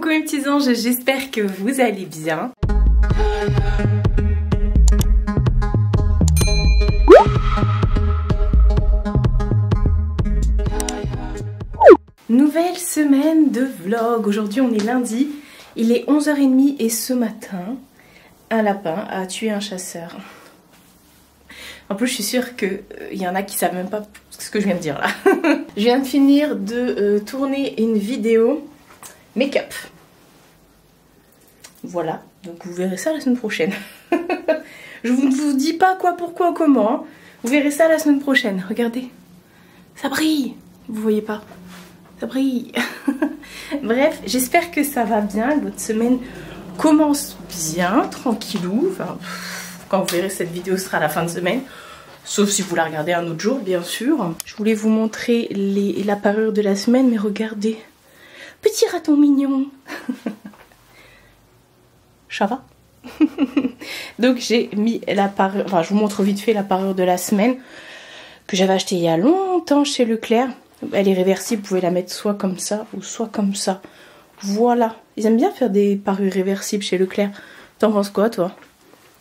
Coucou mes petits anges, j'espère que vous allez bien. Nouvelle semaine de vlog. Aujourd'hui on est lundi, il est 11h30 et ce matin, un lapin a tué un chasseur. En plus je suis sûre qu'il y en a qui savent même pas ce que je viens de dire là. Je viens de finir de tourner une vidéo make-up. Voilà, donc vous verrez ça la semaine prochaine. Je ne vous dis pas quoi, pourquoi, comment. Hein. Vous verrez ça la semaine prochaine. Regardez, ça brille. Vous voyez pas? Ça brille. Bref, j'espère que ça va bien. Votre semaine commence bien, tranquillou. Enfin, quand vous verrez cette vidéo, ce sera à la fin de semaine. Sauf si vous la regardez un autre jour, bien sûr. Je voulais vous montrer la parure de la semaine, mais regardez. Petit raton mignon. Ça va? Donc j'ai mis la parure, enfin je vous montre vite fait la parure de la semaine que j'avais achetée il y a longtemps chez Leclerc. Elle est réversible, vous pouvez la mettre soit comme ça ou soit comme ça. Voilà, ils aiment bien faire des parures réversibles chez Leclerc. T'en penses quoi toi?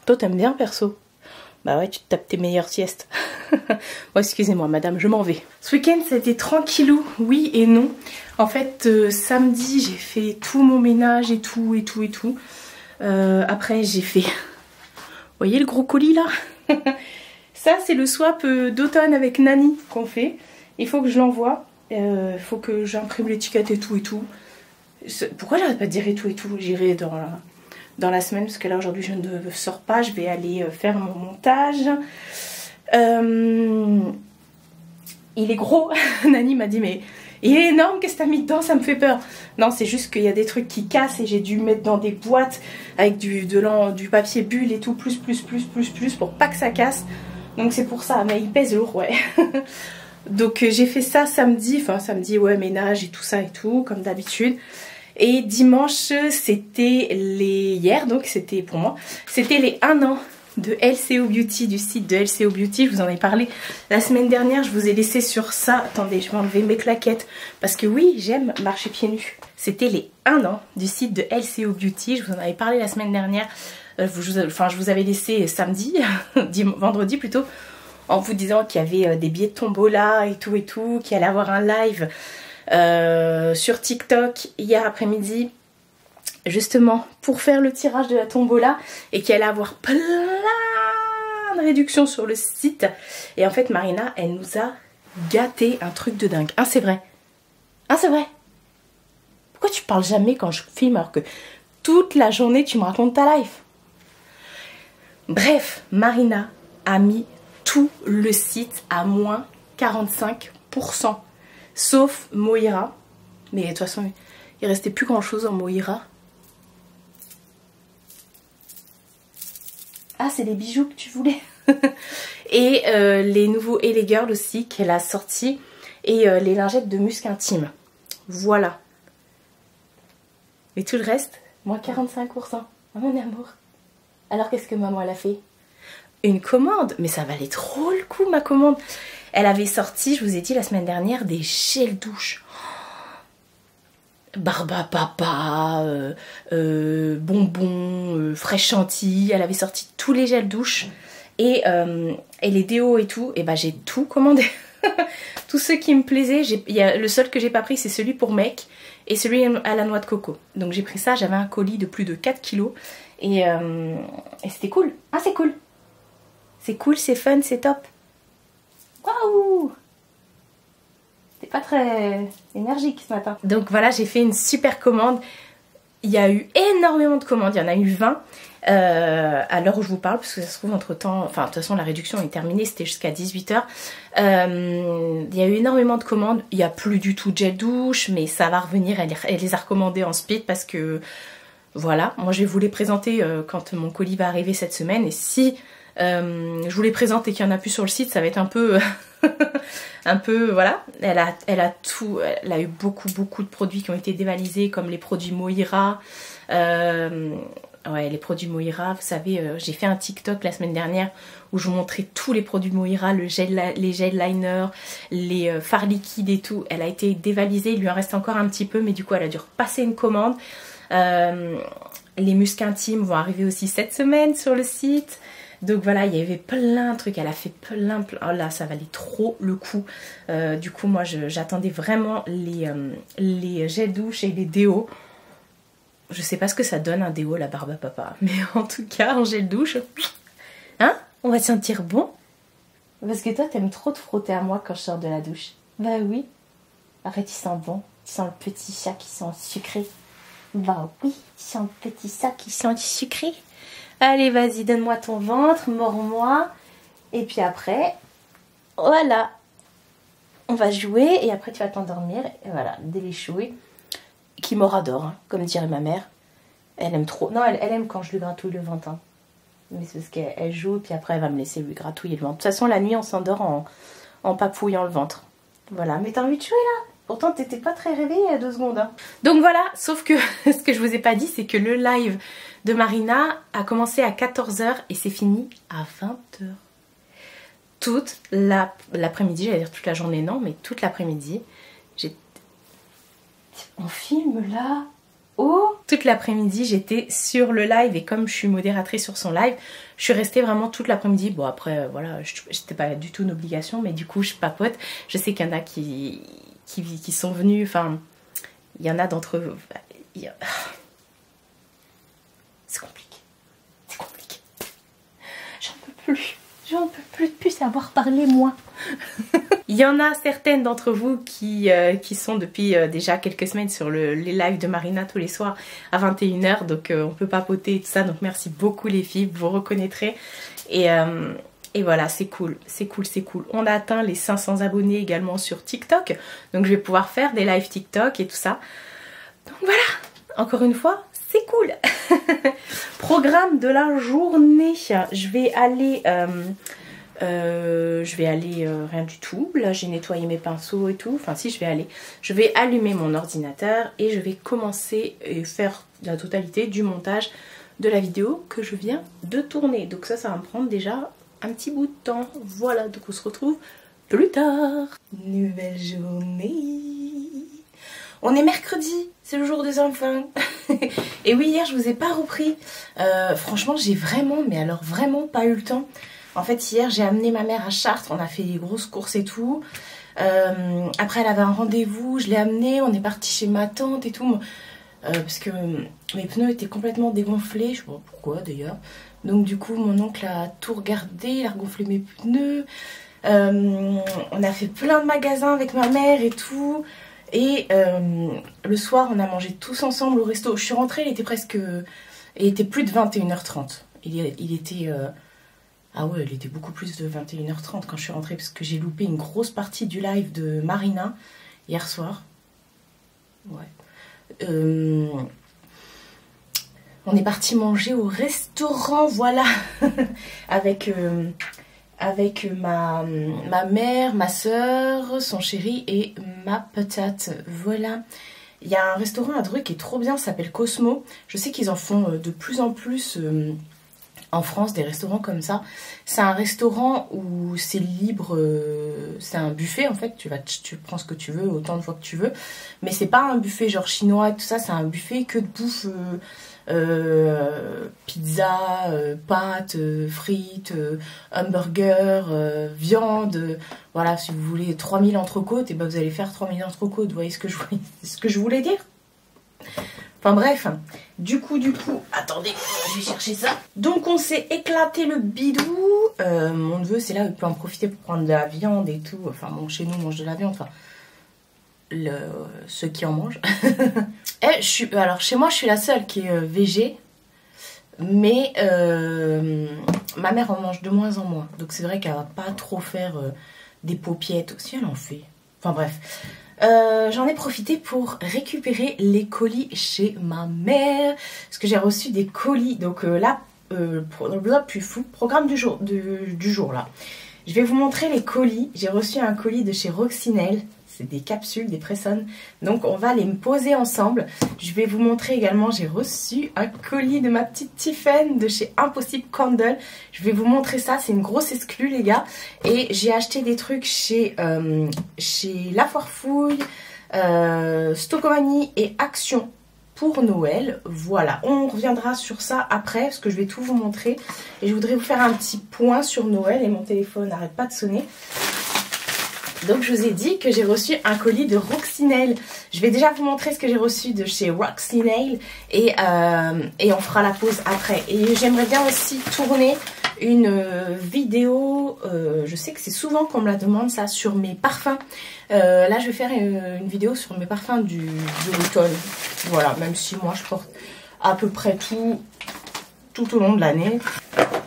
Toi t'aimes bien perso? Bah ouais, tu te tapes tes meilleures siestes. Bon, excusez-moi madame, je m'en vais. Ce week-end ça a été tranquillou, oui et non. En fait samedi j'ai fait tout mon ménage et tout. Après j'ai fait, vous voyez le gros colis là? Ça c'est le swap d'automne avec Nani qu'on fait. Il faut que je l'envoie, il faut que j'imprime l'étiquette et tout. Pourquoi j'arrête pas de dire et tout? J'irai dans la semaine parce que là aujourd'hui je ne sors pas, je vais aller faire mon montage. Il est gros. Nani m'a dit mais il est énorme, qu'est-ce que t'as mis dedans, ça me fait peur. Non, c'est juste qu'il y a des trucs qui cassent et j'ai dû mettre dans des boîtes avec du papier bulle et tout, plus pour pas que ça casse. Donc c'est pour ça, mais il pèse lourd, ouais. Donc j'ai fait ça samedi, ouais, ménage et tout ça et tout, comme d'habitude. Et dimanche, c'était hier, donc c'était pour moi, c'était les 1 an de LCO Beauty, du site de LCO Beauty. Je vous en ai parlé la semaine dernière, je vous ai laissé sur ça. Attendez, je vais enlever mes claquettes parce que oui, j'aime marcher pieds nus. C'était les 1 an du site de LCO Beauty, je vous en avais parlé la semaine dernière. Je vous avais laissé samedi, vendredi plutôt, en vous disant qu'il y avait des billets de tombola et tout, qu'il allait avoir un live sur TikTok hier après-midi, justement pour faire le tirage de la tombola, et qu'il allait avoir plein de réductions sur le site. Et en fait Marina, elle nous a gâté un truc de dingue. Hein, c'est vrai? Hein, c'est vrai? Pourquoi tu parles jamais quand je filme alors que toute la journée tu me racontes ta life? Bref, Marina a mis tout le site à moins 45%. Sauf Moira. Mais de toute façon, il restait plus grand chose en Moira. Ah, c'est les bijoux que tu voulais. Et les nouveaux LA Girl aussi qu'elle a sortis. Et les lingettes de musc intime. Voilà. Mais tout le reste, moins 45%. Oh mon amour. Alors qu'est-ce que maman elle a fait? Une commande. Mais ça valait trop le coup ma commande. Elle avait sorti, je vous ai dit la semaine dernière, des gels douche. Barba Papa, bonbons, fraîche chantilly. Elle avait sorti tous les gels douche. Et les déos et tout. Et bah j'ai tout commandé. Tous ceux qui me plaisaient. Le seul que j'ai pas pris c'est celui pour mec. Et celui à la noix de coco. Donc j'ai pris ça, j'avais un colis de plus de 4 kilos. Et c'était cool. Ah c'est cool. C'est cool, c'est fun, c'est top. Waouh! T'es pas très énergique ce matin. Donc voilà, j'ai fait une super commande. Il y a eu énormément de commandes, il y en a eu 20 à l'heure où je vous parle, parce que ça se trouve entre temps, enfin de toute façon la réduction est terminée, c'était jusqu'à 18 h. Il y a eu énormément de commandes, il n'y a plus du tout de gel douche, mais ça va revenir, elle les a recommandés en speed parce que voilà, moi je vais vous les présenter quand mon colis va arriver cette semaine. Et si je vous les présente et qu'il n'y en a plus sur le site, ça va être un peu un peu voilà. Elle a eu beaucoup de produits qui ont été dévalisés, comme les produits Moira, Ouais, les produits Moira, vous savez, j'ai fait un TikTok la semaine dernière où je vous montrais tous les produits Moira, les gel liners, les fards liquides et tout. Elle a été dévalisée, il lui en reste encore un petit peu, mais du coup elle a dû repasser une commande. Les muscs intimes vont arriver aussi cette semaine sur le site. Donc voilà, il y avait plein de trucs, elle a fait plein. Oh là, ça valait trop le coup. Du coup, moi, j'attendais vraiment les gels douche et les déos. Je sais pas ce que ça donne un déo, la barbe à papa. Mais en tout cas, en gel douche, hein, on va sentir bon. Parce que toi, t'aimes trop te frotter à moi quand je sors de la douche. Bah oui. Arrête, il sent bon. Tu sens le petit chat qui sent sucré. Bah oui, tu sens le petit chat qui sent sucré. Allez, vas-y, donne-moi ton ventre, mords-moi. Et puis après, voilà. On va jouer et après tu vas t'endormir. Et voilà, déléchouer. Qui m'adore, hein, comme dirait ma mère. Elle aime trop. Non, elle aime quand je lui gratouille le ventre. Hein. Mais c'est parce qu'elle joue, puis après elle va me laisser lui gratouiller le ventre. De toute façon, la nuit, on s'endort en papouillant le ventre. Voilà, mais t'as envie de jouer là? Pourtant, t'étais pas très réveillée il y a 2 secondes. Hein. Donc voilà, sauf que ce que je vous ai pas dit, c'est que le live de Marina a commencé à 14 h et c'est fini à 20 h. Toute l'après-midi, j'allais dire toute la journée, non, mais toute l'après-midi, on filme là. Oh, toute l'après-midi j'étais sur le live et comme je suis modératrice sur son live, je suis restée vraiment toute l'après-midi. Bon après voilà, c'était pas du tout une obligation, mais du coup je papote. Je sais qu'il y en a qui sont venus, enfin il y en a d'entre vous. C'est compliqué. C'est compliqué. J'en peux plus savoir parler moi. Il y en a certaines d'entre vous qui sont depuis déjà quelques semaines sur les lives de Marina tous les soirs à 21 h. Donc on peut papoter et tout ça. Donc merci beaucoup les filles, vous reconnaîtrez. Et voilà, c'est cool, c'est cool, c'est cool. On a atteint les 500 abonnés également sur TikTok. Donc je vais pouvoir faire des lives TikTok et tout ça. Donc voilà, encore une fois, c'est cool. Programme de la journée. Je vais aller... rien du tout. Là j'ai nettoyé mes pinceaux et tout. Enfin si, je vais allumer mon ordinateur et je vais commencer et faire la totalité du montage de la vidéo que je viens de tourner. Donc ça va me prendre déjà un petit bout de temps. Voilà, donc on se retrouve plus tard. Nouvelle journée. On est mercredi, c'est le jour des enfants. Et oui, hier je vous ai pas repris. Franchement j'ai vraiment, mais alors vraiment pas eu le temps. En fait hier j'ai amené ma mère à Chartres, on a fait des grosses courses et tout. Après elle avait un rendez-vous, je l'ai amenée, on est parti chez ma tante et tout. Parce que mes pneus étaient complètement dégonflés, je sais pas pourquoi d'ailleurs. Donc du coup mon oncle a tout regardé, il a regonflé mes pneus. On a fait plein de magasins avec ma mère et tout. Et le soir on a mangé tous ensemble au resto. Je suis rentrée, il était plus de 21 h 30. Il était... Ah ouais, il était beaucoup plus de 21 h 30 quand je suis rentrée parce que j'ai loupé une grosse partie du live de Marina hier soir. Ouais. On est parti manger au restaurant, voilà, avec ma mère, ma soeur, son chéri et ma petite. Voilà. Il y a un restaurant à Dreux qui est trop bien, ça s'appelle Cosmo. Je sais qu'ils en font de plus en plus... en France, des restaurants comme ça. C'est un restaurant où c'est libre, c'est un buffet en fait, tu prends ce que tu veux, autant de fois que tu veux. Mais c'est pas un buffet genre chinois et tout ça, c'est un buffet que de bouffe, pizza, pâtes, frites, hamburgers, viande. Voilà, si vous voulez 3000 entrecôtes, et ben vous allez faire 3000 entrecôtes, vous voyez ce que je voulais dire? Enfin bref, du coup, attendez, je vais chercher ça. Donc on s'est éclaté le bidou. Mon neveu, c'est là où il peut en profiter pour prendre de la viande et tout. Enfin bon, chez nous, on mange de la viande, enfin, ceux qui en mangent. Alors chez moi, je suis la seule qui est végé. Mais ma mère en mange de moins en moins. Donc c'est vrai qu'elle va pas trop faire des paupiettes. Si elle en fait. Enfin bref. J'en ai profité pour récupérer les colis chez ma mère. Parce que j'ai reçu des colis. Donc là, plus fou, programme du jour là. Je vais vous montrer les colis. J'ai reçu un colis de chez Roccinelle. c'est des capsules, des press-on. Donc on va les poser ensemble. Je vais vous montrer également, j'ai reçu un colis de ma petite Tiffen de chez Impossible Candle. Je vais vous montrer ça, c'est une grosse exclue les gars. Et j'ai acheté des trucs chez La Foirefouille, Stockomanie et Action pour Noël. Voilà, on reviendra sur ça après parce que je vais tout vous montrer. Et je voudrais vous faire un petit point sur Noël et mon téléphone n'arrête pas de sonner. Donc je vous ai dit que j'ai reçu un colis de Roxy Nail. Je vais déjà vous montrer ce que j'ai reçu de chez Roxy Nail et on fera la pause après. Et j'aimerais bien aussi tourner une vidéo, je sais que c'est souvent qu'on me la demande ça, sur mes parfums. Là je vais faire une vidéo sur mes parfums de l'automne. Voilà, même si moi je porte à peu près tout au long de l'année.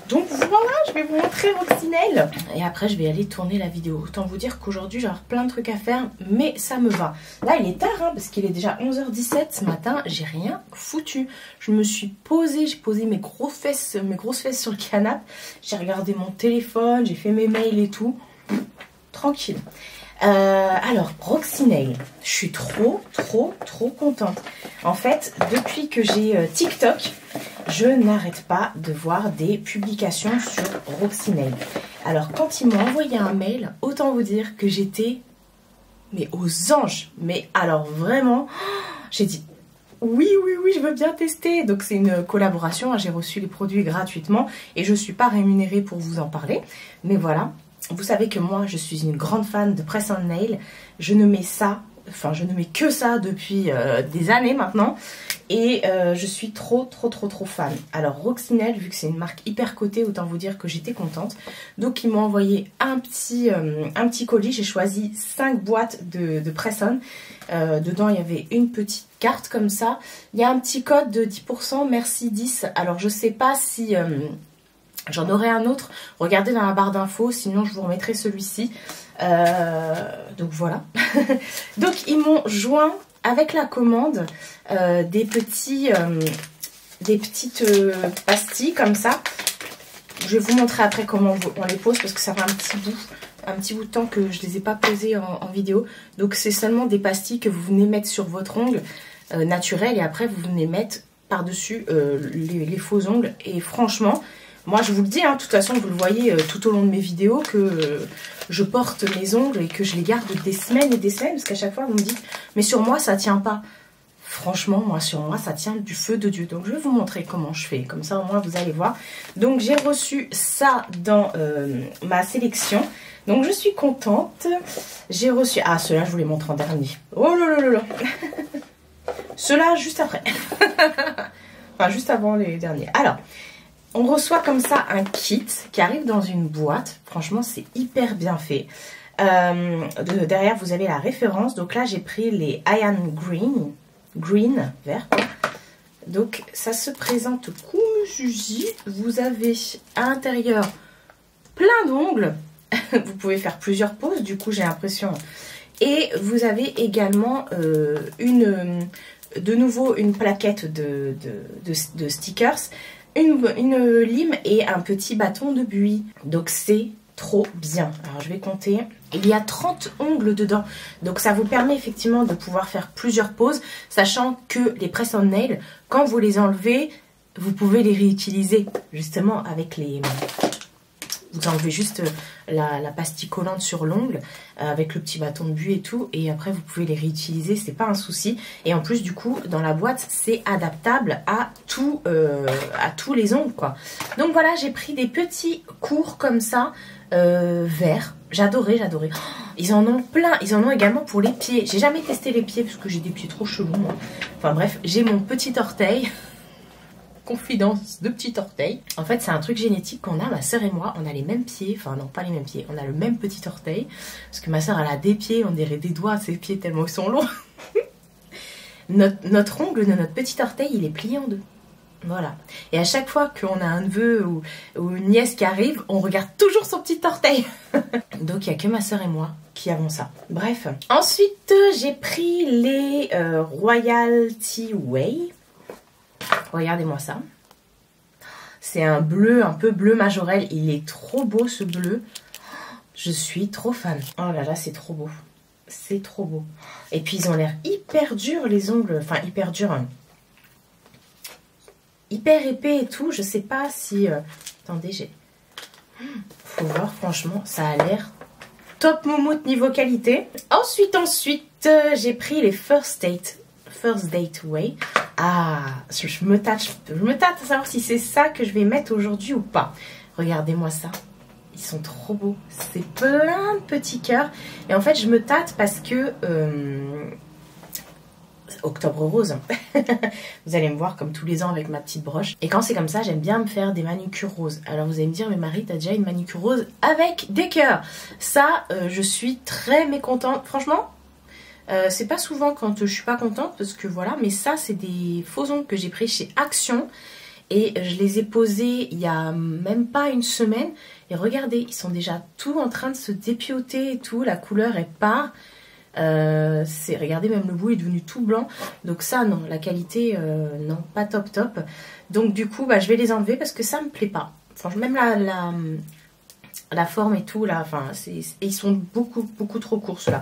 Donc voilà, je vais vous montrer Roxy Nail. Et après je vais aller tourner la vidéo. Autant vous dire qu'aujourd'hui j'ai plein de trucs à faire, mais ça me va. Là il est tard hein, parce qu'il est déjà 11h17 ce matin, j'ai rien foutu. Je me suis posée, j'ai posé mes grosses fesses sur le canapé. J'ai regardé mon téléphone, j'ai fait mes mails et tout. Tranquille. Alors Roxy Nail, je suis trop contente. En fait, depuis que j'ai TikTok, je n'arrête pas de voir des publications sur Roxy Nail. Alors quand ils m'ont envoyé un mail, autant vous dire que j'étais mais aux anges. Mais alors vraiment, j'ai dit oui, je veux bien tester. Donc c'est une collaboration, hein, j'ai reçu les produits gratuitement et je ne suis pas rémunérée pour vous en parler. Mais voilà. Vous savez que moi, je suis une grande fan de press on nail. Je ne mets que ça depuis des années maintenant. Et je suis trop fan. Alors Roxy Nail, vu que c'est une marque hyper cotée, autant vous dire que j'étais contente. Donc ils m'ont envoyé un petit colis. J'ai choisi 5 boîtes de press on. Dedans, il y avait une petite carte comme ça. Il y a un petit code de 10%, merci 10. Alors je sais pas si... j'en aurai un autre, regardez dans la barre d'infos, sinon je vous remettrai celui-ci. Donc voilà. Donc ils m'ont joint avec la commande des petites pastilles comme ça. Je vais vous montrer après comment on les pose parce que ça fait un petit bout de temps que je ne les ai pas posées en vidéo. Donc c'est seulement des pastilles que vous venez mettre sur votre ongle naturel et après vous venez mettre par-dessus les faux ongles. Et franchement... moi, je vous le dis, hein, de toute façon, vous le voyez tout au long de mes vidéos que je porte mes ongles et que je les garde des semaines et des semaines. Parce qu'à chaque fois, vous me dites, mais sur moi, ça tient pas. Franchement, moi, sur moi, ça tient du feu de Dieu. Donc, je vais vous montrer comment je fais. Comme ça, au moins, vous allez voir. Donc, j'ai reçu ça dans ma sélection. Donc, je suis contente. J'ai reçu... ah, ceux-là, je vous les montre en dernier. Oh là là là là. Ceux-là, juste après. Enfin, juste avant les derniers. Alors... on reçoit comme ça un kit qui arrive dans une boîte. Franchement, c'est hyper bien fait. Derrière, vous avez la référence. Donc là, j'ai pris les Ian Green, vert. Quoi. Donc, ça se présente comme ceci. Vous avez à l'intérieur plein d'ongles. Vous pouvez faire plusieurs poses. Du coup, j'ai l'impression. Et vous avez également de nouveau une plaquette de stickers. Une lime et un petit bâton de buis. Donc c'est trop bien. Alors je vais compter. Il y a 30 ongles dedans. Donc ça vous permet effectivement de pouvoir faire plusieurs poses. Sachant que les press on nail, quand vous les enlevez, vous pouvez les réutiliser. Justement avec les... vous enlevez juste la pastille collante sur l'ongle avec le petit bâton de buis et tout. Et après, vous pouvez les réutiliser, c'est pas un souci. Et en plus, du coup, dans la boîte, c'est adaptable à tous les ongles, quoi. Donc voilà, j'ai pris des petits cours comme ça, verts. J'adorais. Oh, ils en ont plein. Ils en ont également pour les pieds. J'ai jamais testé les pieds parce que j'ai des pieds trop chelous, moi. Enfin bref, j'ai mon petit orteil. Confidence de petit orteil. En fait, c'est un truc génétique qu'on a, ma soeur et moi. On a les mêmes pieds. Enfin, non, pas les mêmes pieds. On a le même petit orteil. Parce que ma soeur, elle a des pieds. On dirait des doigts à ses pieds tellement ils sont longs. Notre ongle de notre petit orteil, il est plié en deux. Voilà. Et à chaque fois qu'on a un neveu ou une nièce qui arrive, on regarde toujours son petit orteil. Donc, il n'y a que ma soeur et moi qui avons ça. Bref. Ensuite, j'ai pris les Royalty Way. Regardez-moi ça. C'est un bleu, un peu bleu majorel. Il est trop beau ce bleu. Je suis trop fan. Oh là là, c'est trop beau. C'est trop beau. Et puis ils ont l'air hyper durs les ongles. Enfin hyper durs. Hein. Hyper épais et tout. Je sais pas si... Attendez, j'ai... Faut voir, franchement, ça a l'air top moumoute niveau qualité. Ensuite, j'ai pris les First Date Way. Ah, je me tâte à savoir si c'est ça que je vais mettre aujourd'hui ou pas. Regardez-moi ça. Ils sont trop beaux. C'est plein de petits cœurs. Et en fait, je me tâte parce que... Octobre rose. Vous allez me voir comme tous les ans avec ma petite broche. Et quand c'est comme ça, j'aime bien me faire des manucures roses. Alors vous allez me dire, mais Marie, t'as déjà une manucure rose avec des cœurs. Ça, je suis très mécontente. Franchement, c'est pas souvent quand je suis pas contente parce que voilà. Mais ça, c'est des faux ongles que j'ai pris chez Action. Et je les ai posés il y a même pas une semaine. Et regardez, ils sont déjà tout en train de se dépioter et tout. La couleur est part. Regardez, même le bout est devenu tout blanc. Donc ça, non, la qualité, non, pas top top. Donc du coup, bah, je vais les enlever parce que ça me plaît pas. Franchement, même la forme et tout, là, enfin, ils sont beaucoup trop courts, ceux-là.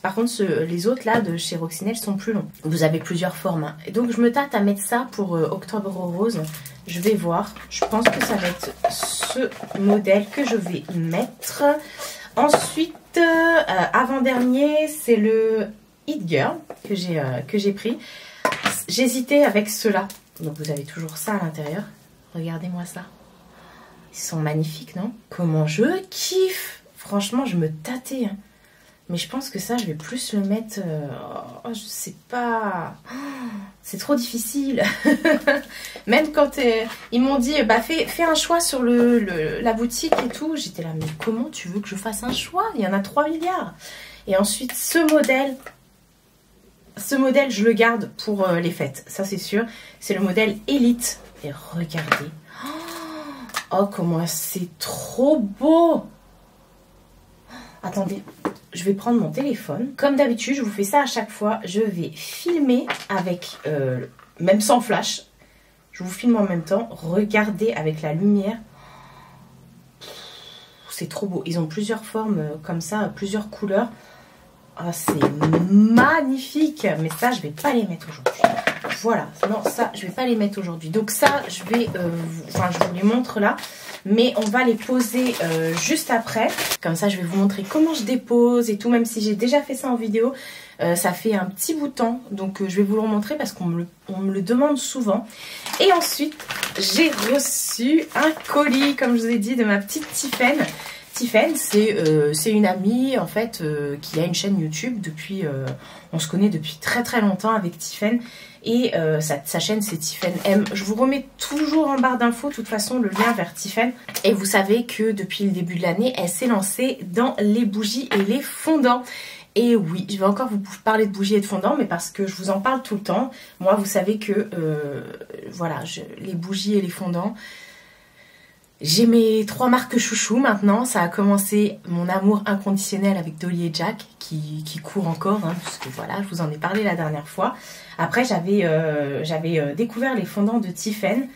Par contre, les autres, là, de chez Roxinelle, sont plus longs. Vous avez plusieurs formes. Hein. Et donc, je me tâte à mettre ça pour Octobre Rose. Je vais voir. Je pense que ça va être ce modèle que je vais mettre. Ensuite, avant-dernier, c'est le Hit Girl que j'ai pris. J'hésitais avec ceux-là. Donc, vous avez toujours ça à l'intérieur. Regardez-moi ça. Ils sont magnifiques, non? Comment je kiffe! Franchement, je me tâtais. Hein. Mais je pense que ça, je vais plus le mettre... je sais pas... C'est trop difficile. Même quand ils m'ont dit, bah fais un choix sur la boutique et tout. J'étais là, mais comment tu veux que je fasse un choix? Il y en a 3 milliards. Et ensuite, ce modèle, je le garde pour les fêtes. Ça, c'est sûr. C'est le modèle Elite. Et regardez. Oh, comment c'est trop beau! Attendez, je vais prendre mon téléphone. Comme d'habitude, je vous fais ça à chaque fois. Je vais filmer avec, même sans flash. Je vous filme en même temps. Regardez avec la lumière. C'est trop beau. Ils ont plusieurs formes comme ça, plusieurs couleurs. Oh, c'est magnifique. Mais ça, je vais pas les mettre aujourd'hui. Voilà. Non, ça, je vais pas les mettre aujourd'hui. Donc ça, je vais... je vous les montre là. Mais on va les poser juste après. Comme ça, je vais vous montrer comment je dépose et tout. Même si j'ai déjà fait ça en vidéo, ça fait un petit bout de temps. Donc, je vais vous le remontrer parce qu'on me le demande souvent. Et ensuite, j'ai reçu un colis, comme je vous ai dit, de ma petite Tiffen. Tiffen, c'est une amie, en fait, qui a une chaîne YouTube depuis... on se connaît depuis très longtemps avec Tiffen. Et sa chaîne, c'est Tiffen M. Je vous remets toujours en barre d'infos, de toute façon, le lien vers Tiffen. Et vous savez que depuis le début de l'année, elle s'est lancée dans les bougies et les fondants. Et oui, je vais encore vous parler de bougies et de fondants, mais parce que je vous en parle tout le temps. Moi, vous savez que, voilà, les bougies et les fondants... J'ai mes 3 marques chouchou maintenant. Ça a commencé mon amour inconditionnel avec Dolly et Jack qui court encore, hein, puisque voilà, je vous en ai parlé la dernière fois. Après, j'avais découvert les fondants de Tiffen.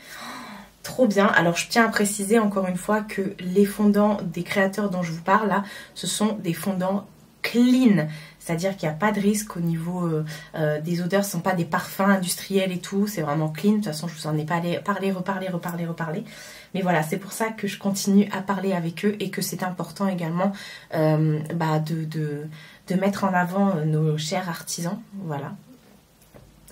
Trop bien. Alors, je tiens à préciser encore une fois que les fondants des créateurs dont je vous parle là, ce sont des fondants clean. C'est-à-dire qu'il n'y a pas de risque au niveau des odeurs, ce ne sont pas des parfums industriels et tout, c'est vraiment clean. De toute façon, je vous en ai reparlé. Mais voilà, c'est pour ça que je continue à parler avec eux et que c'est important également de mettre en avant nos chers artisans. Voilà.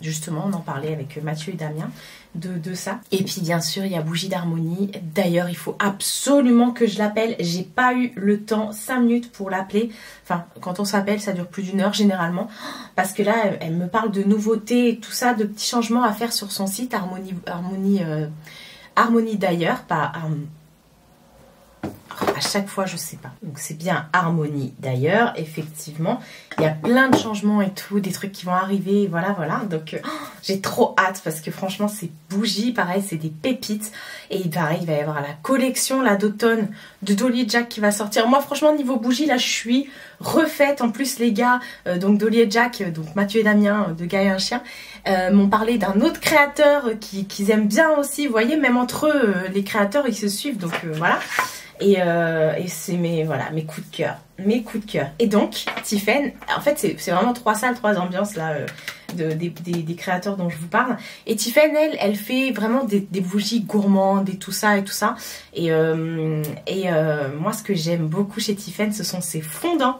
Justement, on en parlait avec Mathieu et Damien de ça. Et puis bien sûr, il y a Bougie d'Harmonie. D'ailleurs, il faut absolument que je l'appelle. J'ai pas eu le temps, 5 minutes pour l'appeler. Enfin, quand on s'appelle, ça dure plus d'1 heure généralement. Parce que là, elle me parle de nouveautés et tout ça, de petits changements à faire sur son site. Harmonie d'ailleurs, pas... à chaque fois, je sais pas. Donc, c'est bien Harmonie d'ailleurs, effectivement. Il y a plein de changements et tout, des trucs qui vont arriver, voilà. Donc, j'ai trop hâte parce que franchement, ces bougies, pareil, c'est des pépites. Et pareil, il va y avoir la collection là d'automne de Dolly et Jack qui va sortir. Moi, franchement, niveau bougies, là, je suis refaite. En plus, les gars, donc Dolly et Jack, donc Mathieu et Damien de Gaïa un chien, m'ont parlé d'un autre créateur qu'ils aiment bien aussi. Vous voyez, même entre eux, les créateurs, ils se suivent. Donc, voilà. Et c'est voilà, mes coups de cœur. Mes coups de cœur. Et donc, Tiffen, en fait, c'est vraiment 3 salles, 3 ambiances là, des créateurs dont je vous parle. Et Tiffen, elle fait vraiment des bougies gourmandes et tout ça et tout ça. Et moi, ce que j'aime beaucoup chez Tiffen, ce sont ses fondants.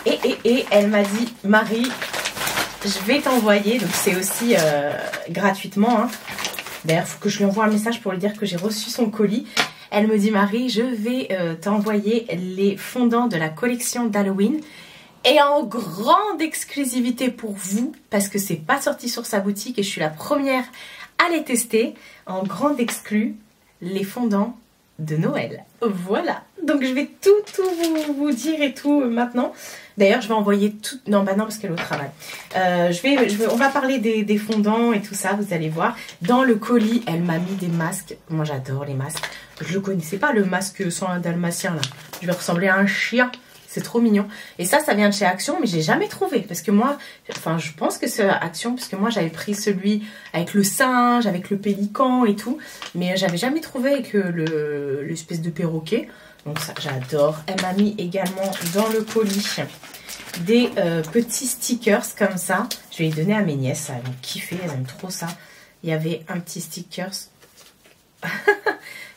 Et elle m'a dit, Marie, je vais t'envoyer, donc c'est aussi gratuitement. Hein. D'ailleurs, il faut que je lui envoie un message pour lui dire que j'ai reçu son colis. Elle me dit, Marie, je vais t'envoyer les fondants de la collection d'Halloween. Et en grande exclusivité pour vous, parce que c'est pas sorti sur sa boutique et je suis la première à les tester. En grande exclu, les fondants de Noël. Voilà. Donc je vais tout vous dire et tout maintenant. D'ailleurs, je vais envoyer tout... Non, bah non, parce qu'elle est au travail. On va parler des fondants et tout ça, vous allez voir. Dans le colis, elle m'a mis des masques. Moi, j'adore les masques. Je ne connaissais pas, le masque sans un dalmatien, là. Je vais ressembler à un chien. C'est trop mignon. Et ça vient de chez Action, mais j'ai jamais trouvé. Parce que moi, enfin, je pense que c'est Action, parce que moi, j'avais pris celui avec le singe, avec le pélican et tout. Mais j'avais jamais trouvé avec l'espèce de perroquet. Donc ça, j'adore. Elle m'a mis également dans le colis des petits stickers comme ça. Je vais les donner à mes nièces. Elles vont kiffer, elles aiment trop ça. Il y avait un petit stickers.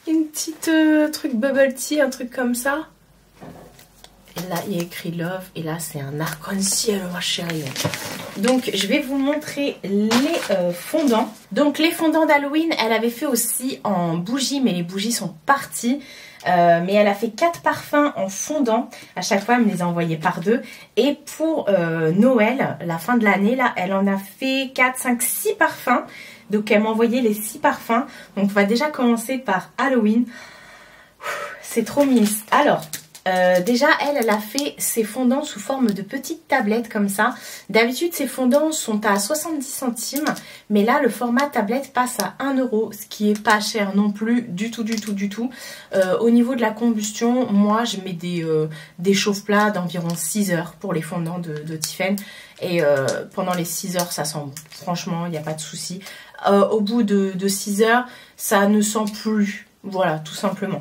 Une petite truc bubble tea, un truc comme ça. Et là, il y a écrit Love. Et là, c'est un arc-en-ciel, ma chérie. Donc, je vais vous montrer les fondants. Donc, les fondants d'Halloween, elle avait fait aussi en bougies. Mais les bougies sont parties. Mais elle a fait 4 parfums en fondant. À chaque fois, elle me les a envoyés par 2. Et pour Noël, la fin de l'année, là, elle en a fait 4, 5, 6 parfums. Donc, elle m'a envoyé les 6 parfums. Donc, on va déjà commencer par Halloween. C'est trop mignon. Alors... déjà, elle a fait ses fondants sous forme de petites tablettes comme ça. D'habitude, ces fondants sont à 70 centimes. Mais là, le format tablette passe à 1 €. Ce qui est pas cher non plus. Du tout. Au niveau de la combustion, moi, je mets des chauffe-plats d'environ 6 heures pour les fondants de Tiffen. Et pendant les 6 heures, ça sent bon. Franchement, il n'y a pas de souci. Au bout de 6 heures, ça ne sent plus. Voilà, tout simplement.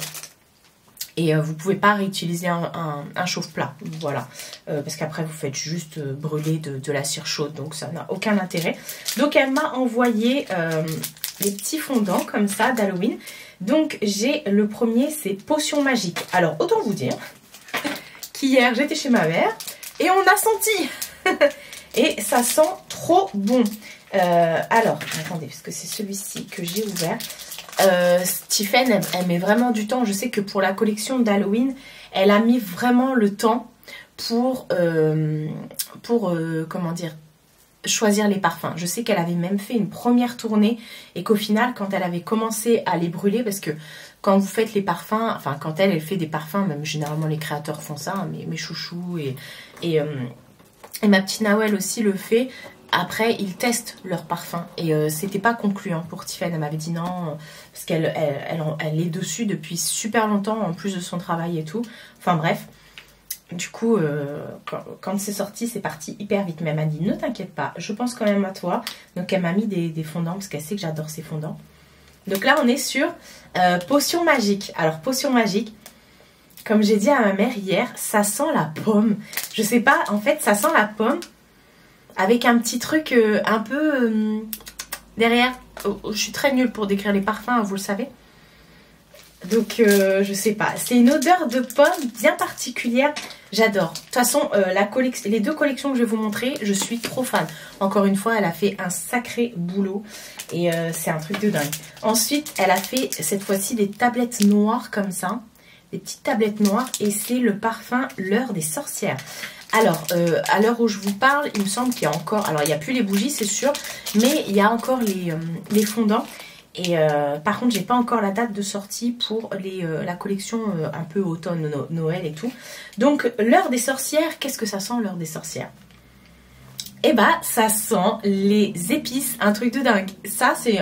Et vous ne pouvez pas réutiliser un chauffe-plat, voilà. Parce qu'après, vous faites juste brûler de la cire chaude, donc ça n'a aucun intérêt. Donc, elle m'a envoyé les petits fondants comme ça d'Halloween. Donc, j'ai le premier, c'est Potion Magique. Alors, autant vous dire qu'hier, j'étais chez ma mère et on a senti. Et ça sent trop bon. Alors, attendez, parce que c'est celui-ci que j'ai ouvert. Tiffen, elle met vraiment du temps. Je sais que pour la collection d'Halloween, elle a mis vraiment le temps pour comment dire, choisir les parfums. Je sais qu'elle avait même fait une première tournée et qu'au final, quand elle avait commencé à les brûler, parce que quand vous faites les parfums, enfin quand elle fait des parfums, même généralement les créateurs font ça, hein, mes chouchous et ma petite Nawel aussi le fait. Après, ils testent leurs parfums et c'était pas concluant pour Tiffen. Elle m'avait dit non, parce qu'elle est dessus depuis super longtemps, en plus de son travail et tout. Enfin bref, du coup, quand c'est sorti, c'est parti hyper vite. Mais elle m'a dit, ne t'inquiète pas, je pense quand même à toi. Donc elle m'a mis des fondants, parce qu'elle sait que j'adore ces fondants. Donc là, on est sur Potion Magique. Alors, Potion Magique, comme j'ai dit à ma mère hier, ça sent la pomme. Je sais pas, en fait, ça sent la pomme. Avec un petit truc un peu derrière. Je suis très nulle pour décrire les parfums, vous le savez. Donc, je sais pas. C'est une odeur de pomme bien particulière. J'adore. De toute façon, les 2 collections que je vais vous montrer, je suis trop fan. Encore une fois, elle a fait un sacré boulot. Et c'est un truc de dingue. Ensuite, elle a fait cette fois-ci des tablettes noires comme ça. Des petites tablettes noires. Et c'est le parfum L'heure des sorcières. Alors, à l'heure où je vous parle, il me semble qu'il y a encore... Alors, il n'y a plus les bougies, c'est sûr. Mais il y a encore les fondants. Et par contre, j'ai pas encore la date de sortie pour la collection un peu automne, Noël et tout. Donc, L'heure des sorcières, qu'est-ce que ça sent, L'heure des sorcières? Eh ben, ça sent les épices. Un truc de dingue. Ça, c'est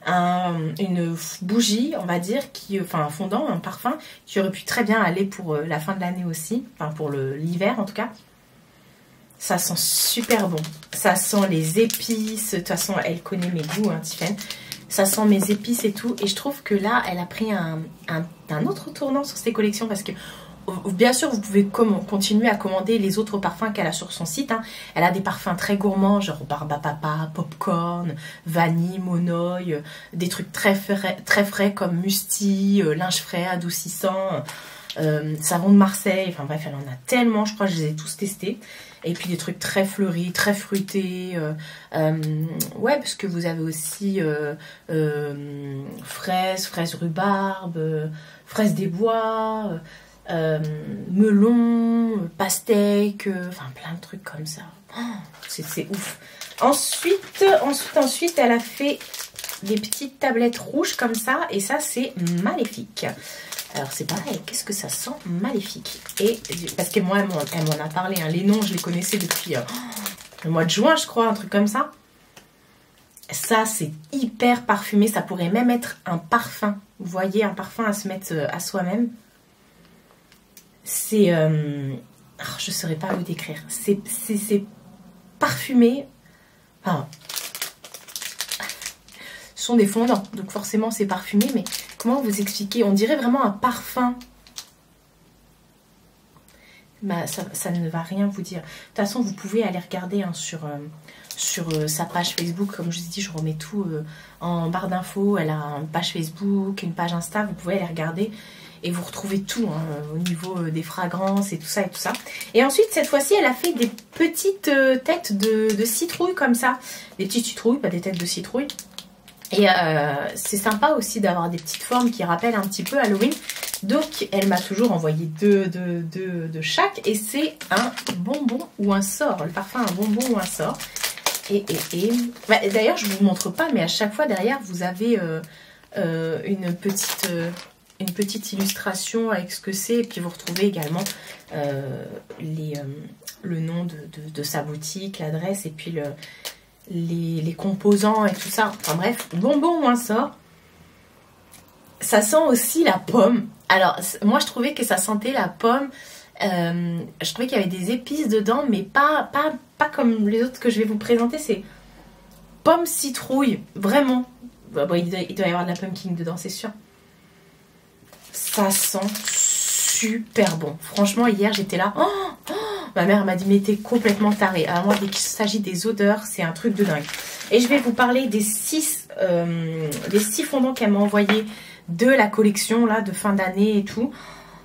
une bougie, on va dire, enfin un fondant, un parfum qui aurait pu très bien aller pour la fin de l'année aussi, enfin pour l'hiver en tout cas. Ça sent super bon, ça sent les épices, de toute façon elle connaît mes goûts, hein, Tiffen. Ça sent mes épices et tout. Et je trouve que là, elle a pris un autre tournant sur ses collections parce que bien sûr, vous pouvez continuer à commander les autres parfums qu'elle a sur son site. Hein. Elle a des parfums très gourmands, genre Barbapapa, Popcorn, Vanille, Monoï, des trucs très frais comme Musti, linge frais, adoucissant, savon de Marseille. Enfin bref, elle en a tellement, je crois que je les ai tous testés. Et puis des trucs très fleuris, très fruités. Ouais, parce que vous avez aussi fraises rhubarbe, fraises des bois... melon, pastèque, enfin plein de trucs comme ça. Oh, c'est ouf. Ensuite, elle a fait des petites tablettes rouges comme ça, et ça c'est maléfique. Alors c'est pareil, qu'est-ce que ça sent maléfique. Et parce que moi, elle m'en a parlé, hein. Les noms je les connaissais depuis le mois de juin, je crois, un truc comme ça. Ça c'est hyper parfumé, ça pourrait même être un parfum. Vous voyez, un parfum à se mettre à soi-même. C'est... je ne saurais pas vous décrire. C'est parfumé. Enfin, ce sont des fondants, donc forcément c'est parfumé. Mais comment vous expliquer? On dirait vraiment un parfum. Bah, ça ne va rien vous dire. De toute façon, vous pouvez aller regarder hein, sur sa page Facebook. Comme je vous ai dit, je remets tout en barre d'infos. Elle a une page Facebook, une page Insta. Vous pouvez aller regarder. Et vous retrouvez tout hein, au niveau des fragrances et tout ça et tout ça. Et ensuite, cette fois-ci, elle a fait des petites têtes de citrouille comme ça. Des petites citrouilles, pas des têtes de citrouille. Et c'est sympa aussi d'avoir des petites formes qui rappellent un petit peu Halloween. Donc, elle m'a toujours envoyé deux de chaque. Et c'est un bonbon ou un sort. Le parfum, un bonbon ou un sort. Bah, d'ailleurs, je ne vous montre pas, mais à chaque fois, derrière, vous avez une petite illustration avec ce que c'est. Et puis, vous retrouvez également le nom de sa boutique, l'adresse et puis les composants et tout ça. Enfin bref, bonbon ou un sort. Ça sent aussi la pomme. Alors, moi, je trouvais que ça sentait la pomme. Je trouvais qu'il y avait des épices dedans, mais pas comme les autres que je vais vous présenter. C'est pomme citrouille, vraiment. Bon, il doit y avoir de la pumpkin dedans, c'est sûr. Ça sent super bon. Franchement, hier, j'étais là. Ma mère m'a dit, mais t'es complètement tarée. Alors moi, dès qu'il s'agit des odeurs, c'est un truc de dingue. Et je vais vous parler des 6 fondants qu'elle m'a envoyés de la collection là de fin d'année et tout.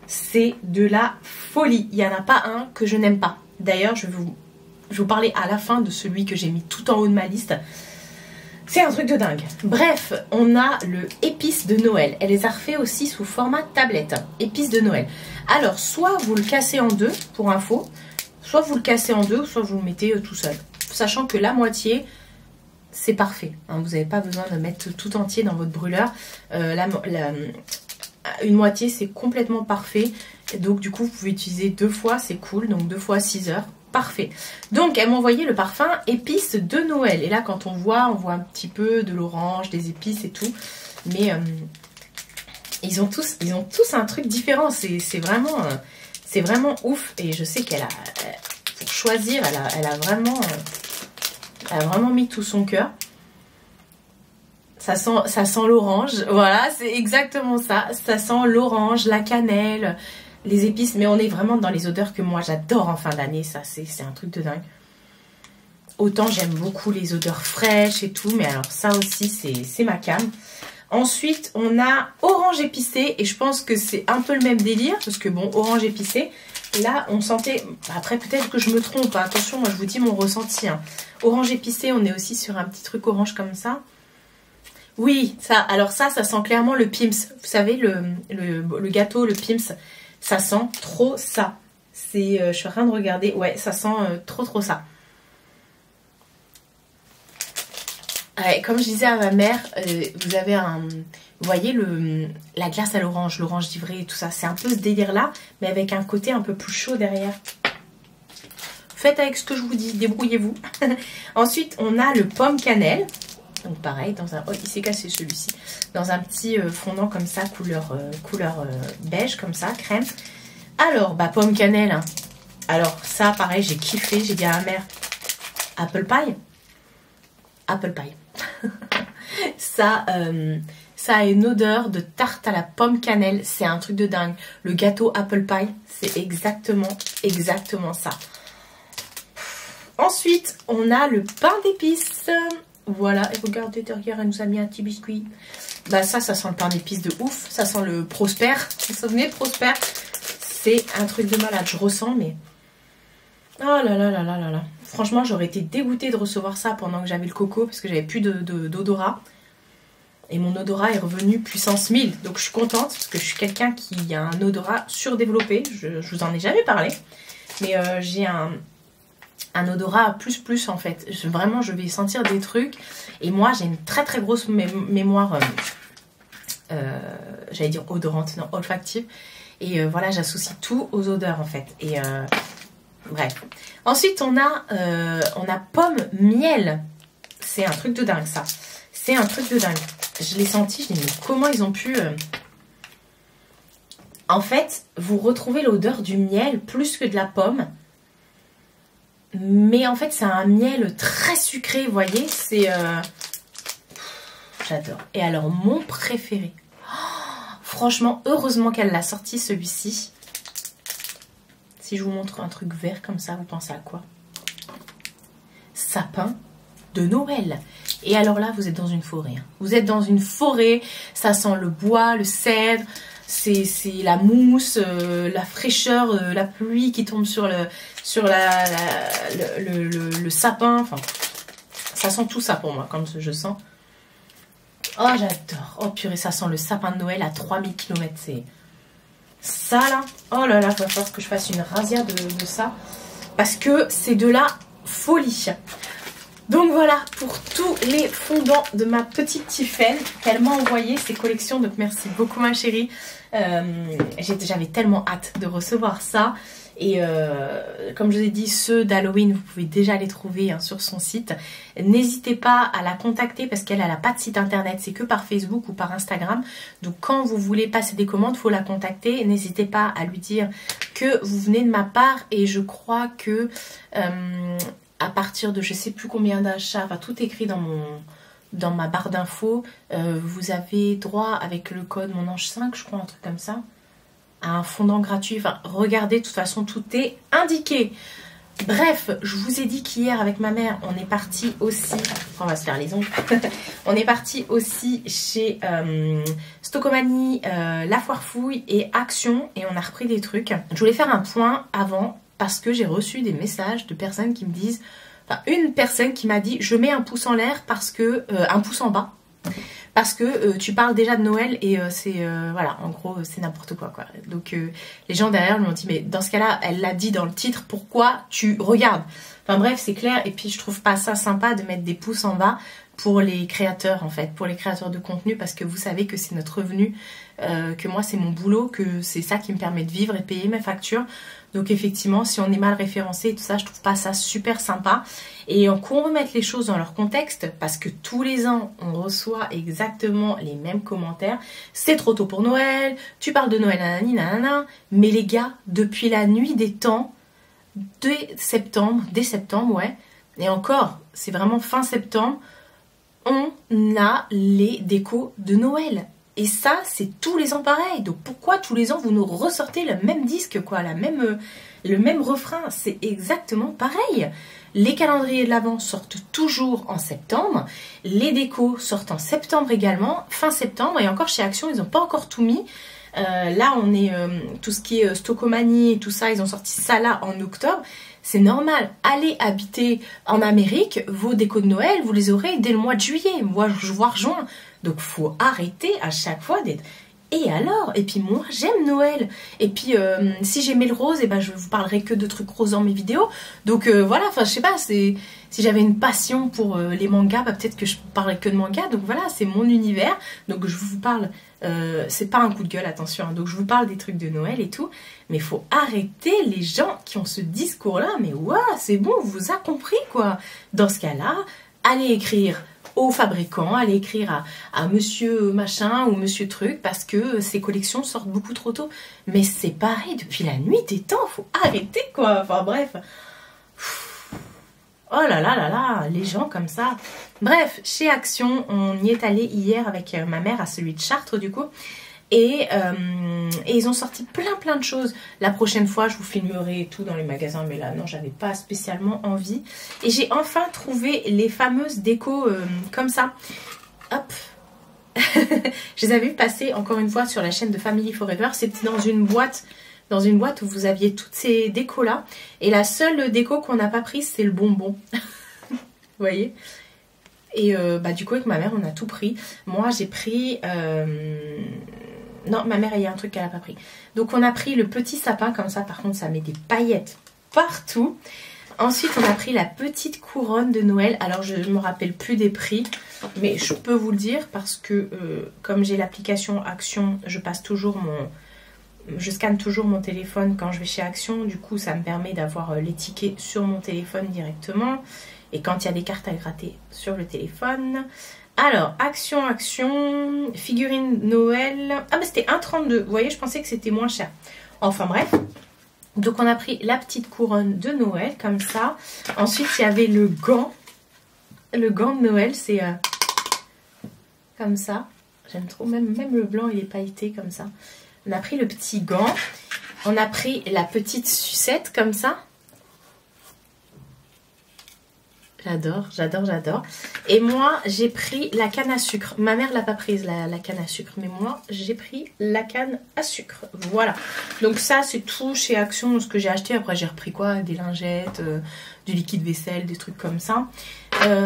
C'est de la folie. Il n'y en a pas un que je n'aime pas. D'ailleurs, je vais vous parler à la fin de celui que j'ai mis tout en haut de ma liste. C'est un truc de dingue. Bref, on a le épice de Noël. Elle les a refait aussi sous format tablette. Épice de Noël. Alors, soit vous le cassez en deux, pour info, soit vous le cassez en deux, soit vous le mettez tout seul. Sachant que la moitié, c'est parfait. Hein, vous n'avez pas besoin de mettre tout entier dans votre brûleur. Une moitié, c'est complètement parfait. Donc, du coup, vous pouvez utiliser 2 fois, c'est cool. Donc, 2 fois 6 heures. Parfait. Donc, elle m'a envoyé le parfum épices de Noël. Et là, quand on voit un petit peu de l'orange, des épices et tout. Mais ils ont tous un truc différent. C'est vraiment ouf. Et je sais qu'elle a, pour choisir, elle a vraiment mis tout son cœur. Ça sent l'orange. Voilà, c'est exactement ça. Ça sent l'orange, la cannelle, les épices. Mais on est vraiment dans les odeurs que moi j'adore en fin d'année. Ça, c'est un truc de dingue. Autant j'aime beaucoup les odeurs fraîches et tout. Mais alors ça aussi, c'est ma came. Ensuite, on a orange épicé. Et je pense que c'est un peu le même délire. Parce que bon, orange épicé. Là, on sentait... Après, peut-être que je me trompe. Hein. Attention, moi je vous dis mon ressenti. Hein. Orange épicé, on est aussi sur un petit truc orange comme ça. Oui, ça, alors ça sent clairement le Pim's. Vous savez, le gâteau, le Pim's, ça sent trop ça. Je suis en train de regarder. Ouais, ça sent trop ça. Ouais, comme je disais à ma mère, vous avez vous voyez la glace à l'orange givré et tout ça. C'est un peu ce délire-là, mais avec un côté un peu plus chaud derrière. Faites avec ce que je vous dis, débrouillez-vous. Ensuite, on a le pomme cannelle. Donc pareil, oh, il s'est cassé celui-ci. Dans un petit fondant comme ça, couleur beige, comme ça, crème. Alors, bah pomme cannelle. Hein. Alors ça, pareil, j'ai kiffé. J'ai dit à ma mère, apple pie. Apple pie. Ça a une odeur de tarte à la pomme cannelle. C'est un truc de dingue. Le gâteau apple pie, c'est exactement ça. Ensuite, on a le pain d'épices. Voilà, et regardez derrière, elle nous a mis un petit biscuit. Bah ça sent le pain d'épices de ouf. Ça sent le Prosper. Vous vous souvenez de Prosper? C'est un truc de malade. Je ressens, mais... Oh là là là là là là. Franchement, j'aurais été dégoûtée de recevoir ça pendant que j'avais le coco, parce que j'avais plus d'odorat. Et mon odorat est revenu puissance 1000. Donc je suis contente, parce que je suis quelqu'un qui a un odorat surdéveloppé. Je vous en ai jamais parlé. Mais j'ai un odorat plus en fait. Vraiment, je vais sentir des trucs. Et moi, j'ai une très très grosse mémoire, j'allais dire odorante, non, olfactive. Et voilà, j'associe tout aux odeurs en fait. Et bref. Ensuite, on a pomme miel. C'est un truc de dingue ça. C'est un truc de dingue. Je l'ai senti, je me dis mais comment ils ont pu... En fait, vous retrouvez l'odeur du miel plus que de la pomme. Mais en fait, c'est un miel très sucré, vous voyez. C'est... J'adore. Et alors, mon préféré. Oh, franchement, heureusement qu'elle l'a sorti celui-ci. Si je vous montre un truc vert comme ça, vous pensez à quoi? Sapin de Noël. Et alors là, vous êtes dans une forêt. Hein. Vous êtes dans une forêt, ça sent le bois, le cèdre, c'est la mousse, la fraîcheur, la pluie qui tombe sur le sapin. Enfin, ça sent tout ça pour moi, comme je sens. Oh, j'adore. Oh purée, ça sent le sapin de Noël à 3000 km. C'est ça là. Oh là là, il va falloir que je fasse une razzia de ça. Parce que c'est de la folie. Donc voilà pour tous les fondants de ma petite Tiffen qu'elle m'a envoyé ces collections. Donc merci beaucoup ma chérie. J'avais tellement hâte de recevoir ça. Et comme je vous ai dit, ceux d'Halloween, vous pouvez déjà les trouver hein, sur son site. N'hésitez pas à la contacter parce qu'elle n'a pas de site internet. C'est que par Facebook ou par Instagram. Donc quand vous voulez passer des commandes, il faut la contacter. N'hésitez pas à lui dire que vous venez de ma part. Et je crois que... à partir de je sais plus combien d'achats, enfin, tout écrit dans ma barre d'infos, vous avez droit avec le code MONANGE5, je crois, un truc comme ça, à un fondant gratuit. Enfin, regardez, de toute façon, tout est indiqué. Bref, je vous ai dit qu'hier, avec ma mère, on est parti aussi... On va se faire les ongles. On est parti aussi chez Stockomanie, La Foire Fouille et Action, et on a repris des trucs. Je voulais faire un point avant... parce que j'ai reçu des messages de personnes qui me disent... Enfin, une personne qui m'a dit « Je mets un pouce en l'air parce que... un pouce en bas. Parce que tu parles déjà de Noël et c'est... voilà, en gros, c'est n'importe quoi, quoi. » Donc, les gens derrière lui ont dit « Mais dans ce cas-là, elle l'a dit dans le titre, pourquoi tu regardes ?» Enfin bref, c'est clair. Et puis, je trouve pas ça sympa de mettre des pouces en bas pour les créateurs, en fait. Pour les créateurs de contenu, parce que vous savez que c'est notre revenu. Que moi, c'est mon boulot, que c'est ça qui me permet de vivre et de payer mes factures. Donc effectivement, si on est mal référencé et tout ça, je trouve pas ça super sympa. Et qu'on remette les choses dans leur contexte, parce que tous les ans, on reçoit exactement les mêmes commentaires. C'est trop tôt pour Noël, tu parles de Noël, nanani, nanana. Mais les gars, depuis la nuit des temps, dès septembre, ouais, et encore, c'est vraiment fin septembre, on a les décos de Noël. Et ça, c'est tous les ans pareil. Donc pourquoi tous les ans vous nous ressortez le même disque, quoi, le même refrain? C'est exactement pareil. Les calendriers de l'Avent sortent toujours en septembre. Les décos sortent en septembre également, fin septembre. Et encore chez Action, ils n'ont pas encore tout mis. Là, on est tout ce qui est Stockomanie et tout ça, ils ont sorti ça là en octobre. C'est normal. Allez habiter en Amérique, vos décos de Noël, vous les aurez dès le mois de juillet, voire juin. Donc, faut arrêter à chaque fois d'être... Et alors? Et puis moi, j'aime Noël. Et puis, si j'aimais le rose, eh ben, je vous parlerai que de trucs roses dans mes vidéos. Donc, voilà, enfin, je sais pas, si j'avais une passion pour les mangas, bah, peut-être que je parlerais que de mangas. Donc, voilà, c'est mon univers. Donc, je vous parle... c'est pas un coup de gueule, attention. Hein. Donc, je vous parle des trucs de Noël et tout. Mais il faut arrêter les gens qui ont ce discours-là. Mais ouais, c'est bon, on vous a compris, quoi. Dans ce cas-là, allez écrire aux fabricants, allez écrire à monsieur machin ou monsieur truc parce que ces collections sortent beaucoup trop tôt. Mais c'est pareil, depuis la nuit des temps, faut arrêter, quoi. Enfin, bref. Oh là là là là, les gens comme ça. Bref, chez Action, on y est allé hier avec ma mère à celui de Chartres du coup. Et ils ont sorti plein de choses. La prochaine fois, je vous filmerai tout dans les magasins. Mais là, non, j'avais pas spécialement envie. Et j'ai enfin trouvé les fameuses décos comme ça. Hop. Je les avais vu passer encore une fois sur la chaîne de Family Forever. C'était dans une boîte où vous aviez toutes ces décos là. Et la seule déco qu'on n'a pas prise, c'est le bonbon. Vous voyez? Et du coup, avec ma mère, on a tout pris. Moi, j'ai pris... Non, ma mère, il y a un truc qu'elle n'a pas pris. Donc, on a pris le petit sapin comme ça. Par contre, ça met des paillettes partout. Ensuite, on a pris la petite couronne de Noël. Alors, je ne me rappelle plus des prix. Mais je peux vous le dire parce que comme j'ai l'application Action, je scanne toujours mon téléphone quand je vais chez Action. Du coup, ça me permet d'avoir les tickets sur mon téléphone directement. Et quand il y a des cartes à gratter sur le téléphone. Alors, Action, figurine Noël. Ah, mais c'était 1,32. Vous voyez, je pensais que c'était moins cher. Enfin, bref. Donc, on a pris la petite couronne de Noël, comme ça. Ensuite, il y avait le gant. Le gant de Noël, c'est comme ça. J'aime trop. Même le blanc, il est pailleté comme ça. On a pris le petit gant. On a pris la petite sucette, comme ça. J'adore. Et moi, j'ai pris la canne à sucre. Ma mère l'a pas prise, la canne à sucre. Mais moi, j'ai pris la canne à sucre. Voilà. Donc ça, c'est tout chez Action, ce que j'ai acheté. Après, j'ai repris quoi? Des lingettes, du liquide vaisselle, des trucs comme ça.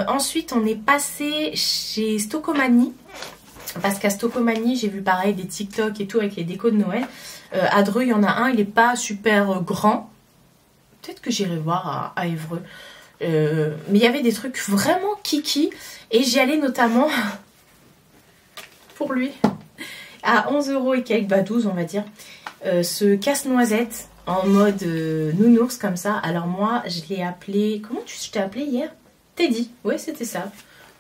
Ensuite, on est passé chez Stocomanie. Parce qu'à Stocomanie, j'ai vu pareil des TikTok et tout avec les décos de Noël. À Dreux, il y en a un. Il n'est pas super grand. Peut-être que j'irai voir à Évreux. Mais il y avait des trucs vraiment kiki et j'y allais notamment pour lui à 11 € et quelques, 12 on va dire, ce casse-noisette en mode nounours comme ça. Alors moi je l'ai appelé, comment je t'ai appelé hier? Teddy, ouais c'était ça.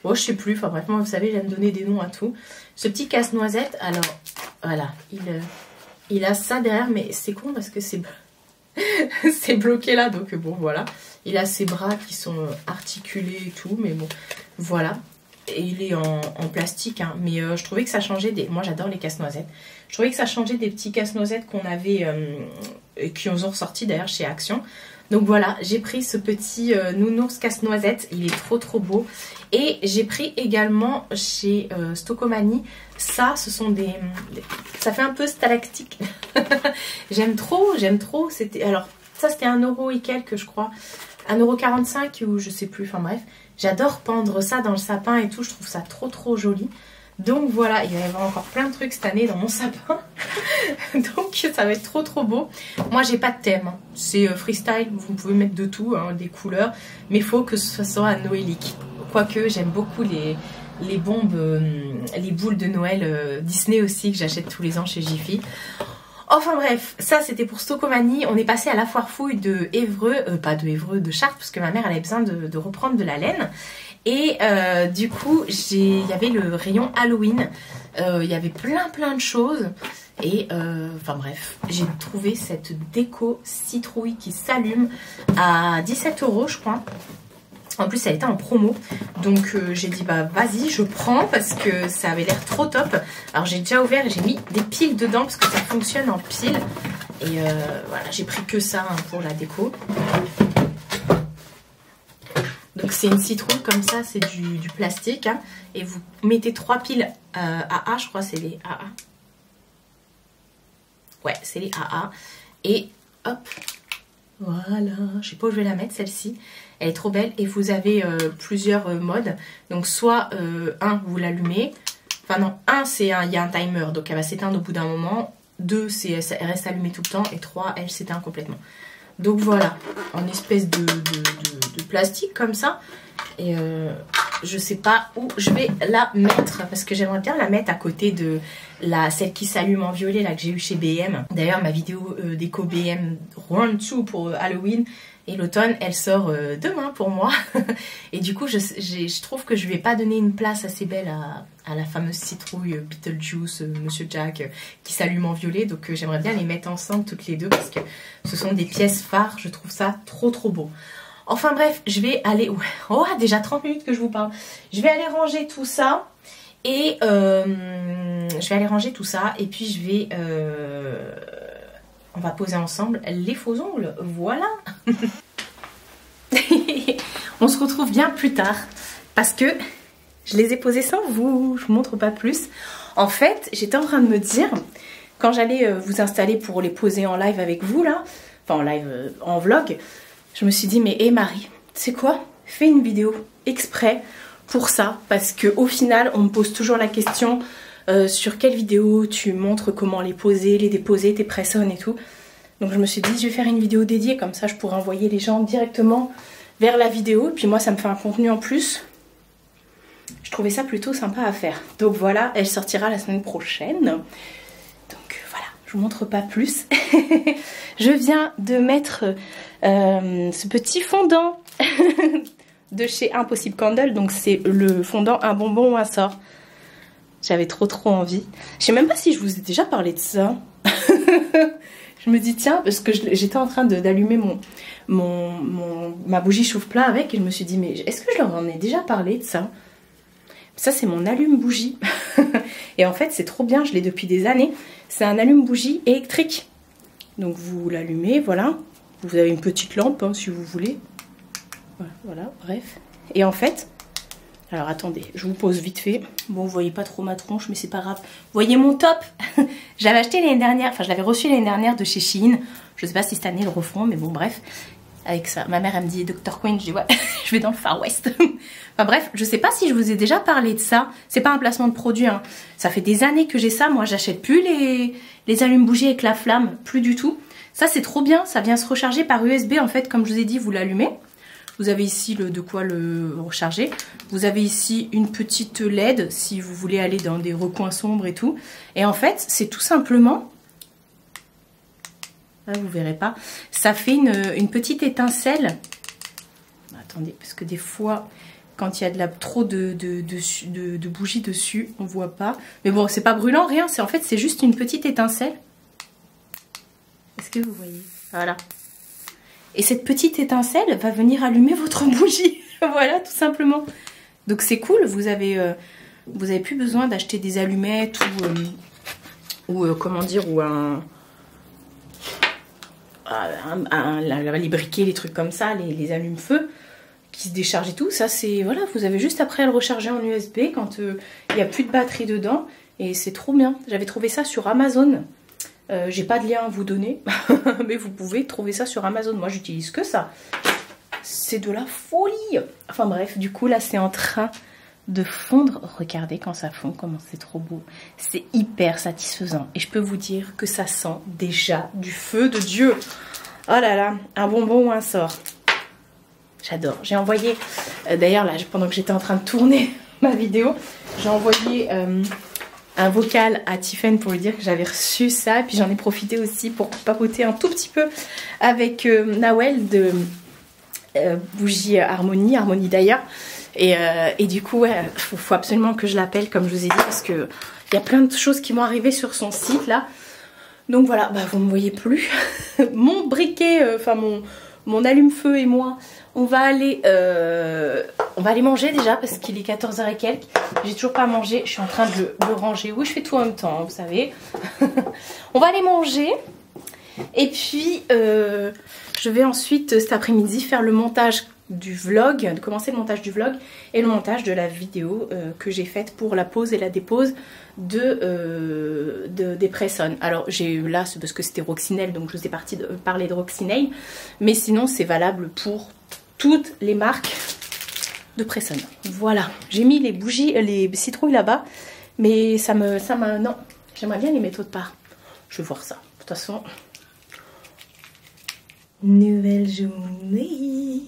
Bon je sais plus, enfin bref, moi vous savez j'aime donner des noms à tout. Ce petit casse-noisette, alors voilà, il a ça derrière, mais c'est con parce que c'est c'est bloqué là, donc bon voilà. Il a ses bras qui sont articulés et tout, mais bon, voilà. Et il est en plastique, hein. Mais je trouvais que ça changeait des... Moi, j'adore les casse-noisettes. Je trouvais que ça changeait des petits casse-noisettes qu'on avait, et qui ont ressorti d'ailleurs chez Action. Donc voilà, j'ai pris ce petit nounours casse-noisette. Il est trop beau. Et j'ai pris également chez Stocomanie. Ça, ce sont des... Ça fait un peu stalactique. J'aime trop. C'était... Alors, ça, c'était 1 € et quelques, je crois. 1,45 € ou je sais plus, enfin bref. J'adore pendre ça dans le sapin et tout, je trouve ça trop joli. Donc voilà, il va y avoir encore plein de trucs cette année dans mon sapin. Donc ça va être trop beau. Moi j'ai pas de thème, hein. C'est freestyle, vous pouvez mettre de tout, hein, des couleurs. Mais il faut que ce soit noélique. Quoique j'aime beaucoup les bombes, les boules de Noël Disney aussi que j'achète tous les ans chez Jiffy. Enfin bref, ça c'était pour Stocomanie. On est passé à la foire fouille de Évreux, pas de Évreux, de Chartres, parce que ma mère elle avait besoin de reprendre de la laine. Et du coup, il y avait le rayon Halloween. Il y avait plein de choses. Et enfin bref, j'ai trouvé cette déco citrouille qui s'allume à 17 € je crois. En plus, elle était en promo. Donc, j'ai dit, vas-y, je prends parce que ça avait l'air trop top. Alors, j'ai déjà ouvert et j'ai mis des piles dedans parce que ça fonctionne en piles. Et voilà, j'ai pris que ça, hein, pour la déco. Donc, c'est une citrouille comme ça, c'est du plastique. Hein, et vous mettez 3 piles AA, je crois, c'est les AA. Ouais, c'est les AA. Et hop, voilà, je sais pas où je vais la mettre, celle-ci. Elle est trop belle et vous avez plusieurs modes. Donc soit vous l'allumez. Enfin non, il y a un timer. Donc elle va s'éteindre au bout d'un moment. 2, elle reste allumée tout le temps. Et 3, elle s'éteint complètement. Donc voilà, en espèce de plastique comme ça. Et je sais pas où je vais la mettre. Parce que j'aimerais bien la mettre à côté de celle qui s'allume en violet là que j'ai eu chez BM. D'ailleurs ma vidéo déco BM Round 2 pour Halloween. Et l'automne, elle sort demain pour moi. Et du coup, je trouve que je ne vais pas donner une place assez belle à la fameuse citrouille Beetlejuice, Monsieur Jack, qui s'allume en violet. Donc j'aimerais bien les mettre ensemble toutes les deux parce que ce sont des pièces phares. Je trouve ça trop beau. Enfin bref, je vais aller... Ouais. Oh, déjà 30 minutes que je vous parle. Je vais aller ranger tout ça. Et je vais aller ranger tout ça. Et puis je vais... on va poser ensemble les faux ongles. Voilà. On se retrouve bien plus tard. Parce que je les ai posés sans vous. Je vous montre pas plus. En fait, j'étais en train de me dire... Quand j'allais vous installer pour les poser en live avec vous là... Enfin en live, en vlog... Je me suis dit, mais hé Marie, tu sais quoi? Fais une vidéo exprès pour ça. Parce qu'au final, on me pose toujours la question sur quelle vidéo tu montres comment les poser, les déposer, tes press-on et tout. Donc je me suis dit, je vais faire une vidéo dédiée. Comme ça, je pourrais envoyer les gens directement vers la vidéo. Et puis moi, ça me fait un contenu en plus. Je trouvais ça plutôt sympa à faire. Donc voilà, elle sortira la semaine prochaine. Donc voilà, je vous montre pas plus. Je viens de mettre... ce petit fondant de chez Impossible Candle, donc c'est le fondant un bonbon ou un sort. J'avais trop envie. Je sais même pas si je vous ai déjà parlé de ça. Je me dis tiens, parce que j'étais en train d'allumer ma bougie chauffe-plat avec et je me suis dit mais est-ce que je leur en ai déjà parlé de ça? Ça c'est mon allume-bougie. Et en fait c'est trop bien, je l'ai depuis des années. C'est un allume-bougie électrique. Donc vous l'allumez, voilà. Vous avez une petite lampe hein, si vous voulez. Voilà, bref. Et en fait, alors attendez, je vous pose vite fait. Bon, vous voyez pas trop ma tronche, mais c'est pas grave. Vous voyez mon top? Je l'avais acheté l'année dernière, enfin je l'avais reçu l'année dernière de chez Shein. Je sais pas si cette année ils le refont, mais bon, bref. Avec ça, ma mère elle me dit Dr. Queen, je dis ouais, je vais dans le Far West. Enfin bref, je sais pas si je vous ai déjà parlé de ça. C'est pas un placement de produit, hein. Ça fait des années que j'ai ça. Moi, j'achète plus les allumes-bougies avec la flamme, plus du tout. Ça c'est trop bien, ça vient se recharger par USB en fait, comme je vous ai dit, vous l'allumez. Vous avez ici de quoi le recharger. Vous avez ici une petite LED si vous voulez aller dans des recoins sombres et tout. Et en fait, c'est tout simplement, là vous verrez pas, ça fait une petite étincelle. Attendez, parce que des fois, quand il y a trop de bougies dessus, on voit pas. Mais bon, c'est pas brûlant, rien, en fait c'est juste une petite étincelle. Est-ce que vous voyez? Voilà. Et cette petite étincelle va venir allumer votre bougie. Voilà, tout simplement. Donc c'est cool. Vous avez plus besoin d'acheter des allumettes comment dire, ou les briquets, les trucs comme ça, les allume-feu qui se déchargent et tout. Ça c'est, voilà, vous avez juste après à le recharger en USB quand il n'y a plus de batterie dedans. Et c'est trop bien. J'avais trouvé ça sur Amazon. J'ai pas de lien à vous donner, mais vous pouvez trouver ça sur Amazon. Moi, j'utilise que ça. C'est de la folie. Enfin bref, du coup, là, c'est en train de fondre. Regardez quand ça fond, comment c'est trop beau. C'est hyper satisfaisant. Et je peux vous dire que ça sent déjà du feu de Dieu. Oh là là, un bonbon ou un sort. J'adore. J'ai envoyé, d'ailleurs, là, pendant que j'étais en train de tourner ma vidéo, j'ai envoyé... un vocal à Tiffen pour lui dire que j'avais reçu ça. Et puis j'en ai profité aussi pour papoter un tout petit peu avec Nawel de Bougie Harmonie d'ailleurs. Et du coup, ouais, faut absolument que je l'appelle comme je vous ai dit parce que il y a plein de choses qui vont arriver sur son site là. Donc voilà, bah, vous ne me voyez plus. Mon briquet, enfin mon allume-feu et moi, on va aller manger déjà parce qu'il est 14h et quelques. J'ai toujours pas mangé, je suis en train de le ranger. Oui, je fais tout en même temps, hein, vous savez. On va aller manger. Et puis, je vais ensuite cet après-midi faire le montage du vlog, commencer le montage du vlog et le montage de la vidéo que j'ai faite pour la pose et la dépose des press-on. Alors là c'est parce que c'était Roxinelle, donc je vous ai parlé de Roxinelle, mais sinon c'est valable pour toutes les marques de press-on. Voilà, j'ai mis les bougies, les citrouilles là-bas, mais non, j'aimerais bien les mettre autre part. Je vais voir ça. De toute façon, nouvelle journée.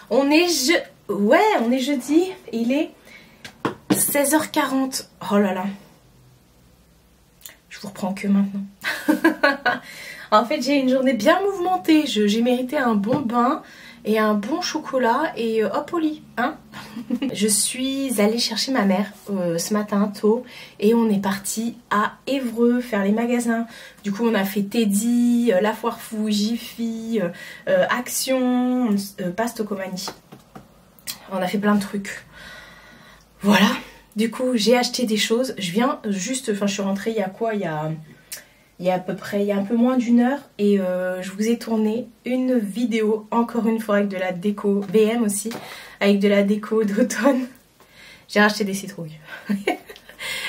on est jeudi, il est 16h40. Oh là là. Je vous reprends que maintenant. En fait, j'ai une journée bien mouvementée. J'ai mérité un bon bain et un bon chocolat et hop au lit, hein. Je suis allée chercher ma mère ce matin tôt et on est parti à Évreux faire les magasins. Du coup on a fait Teddy, La Foire Fou, Jiffy, Action, Pastocomanie. On a fait plein de trucs. Voilà. Du coup j'ai acheté des choses. Je viens juste, enfin je suis rentrée il y a quoi, il y a à peu près, il y a un peu moins d'1 heure et je vous ai tourné une vidéo, encore une fois avec de la déco, BM aussi, avec de la déco d'automne. J'ai racheté des citrouilles.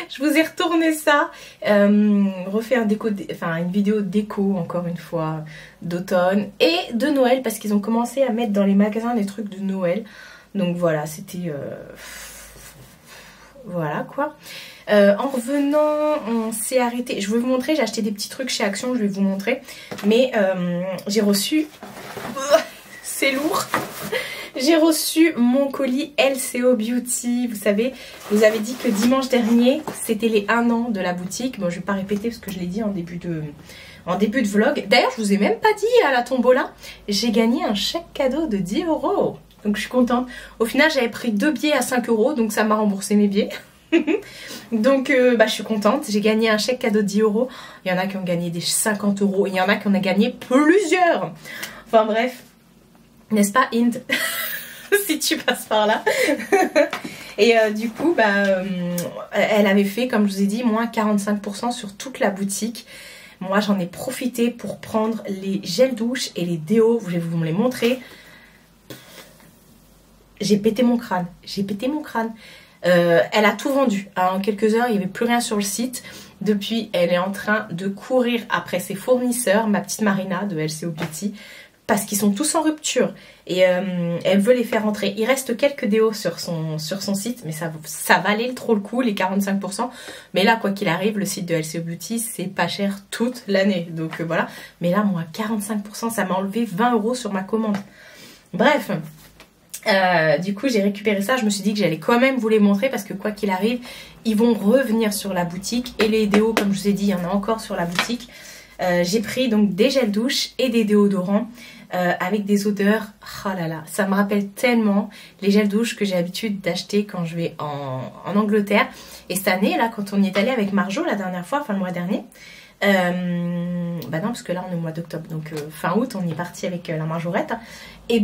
Je vous ai retourné ça, refait une vidéo déco, encore une fois, d'automne et de Noël, parce qu'ils ont commencé à mettre dans les magasins des trucs de Noël. Donc voilà, c'était... Voilà quoi. En revenant, on s'est arrêté. Je vais vous montrer, j'ai acheté des petits trucs chez Action, je vais vous montrer. Mais j'ai reçu... C'est lourd. J'ai reçu mon colis LCO Beauty. Vous savez, je vous avais dit que dimanche dernier, c'était les 1 an de la boutique. Bon, je ne vais pas répéter parce que je l'ai dit en début de vlog. D'ailleurs, je vous ai même pas dit à la tombola, j'ai gagné un chèque cadeau de 10 €. Donc je suis contente. Au final, j'avais pris 2 billets à 5 €, donc ça m'a remboursé mes billets. Donc je suis contente. J'ai gagné un chèque cadeau de 10 €. Il y en a qui ont gagné des 50 €. Il y en a qui en ont gagné plusieurs. Enfin bref. N'est-ce pas, Inde? Si tu passes par là. Et du coup, elle avait fait, comme je vous ai dit, moins 45% sur toute la boutique. Moi, j'en ai profité pour prendre les gels douche et les déos. Je vais vous les montrer. J'ai pété mon crâne. J'ai pété mon crâne. Elle a tout vendu. En quelques heures, il n'y avait plus rien sur le site. Depuis, elle est en train de courir après ses fournisseurs, ma petite Marina de LCO Beauty, parce qu'ils sont tous en rupture. Et elle veut les faire rentrer. Il reste quelques déos sur son site, mais ça valait trop le coup, les 45%. Mais là, quoi qu'il arrive, le site de LCO Beauty, c'est pas cher toute l'année. Donc voilà. Mais là, moi, 45%, ça m'a enlevé 20 € sur ma commande. Bref. Du coup j'ai récupéré ça, je me suis dit que j'allais quand même vous les montrer parce que quoi qu'il arrive ils vont revenir sur la boutique et les déos comme je vous ai dit il y en a encore sur la boutique. J'ai pris donc des gels douche et des déodorants avec des odeurs, oh là là, ça me rappelle tellement les gels douche que j'ai l'habitude d'acheter quand je vais en Angleterre. Et cette année là quand on y est allé avec Marjo la dernière fois, enfin le mois dernier, bah non parce que là on est au mois d'octobre, donc fin août on y est parti avec la Marjorette. Et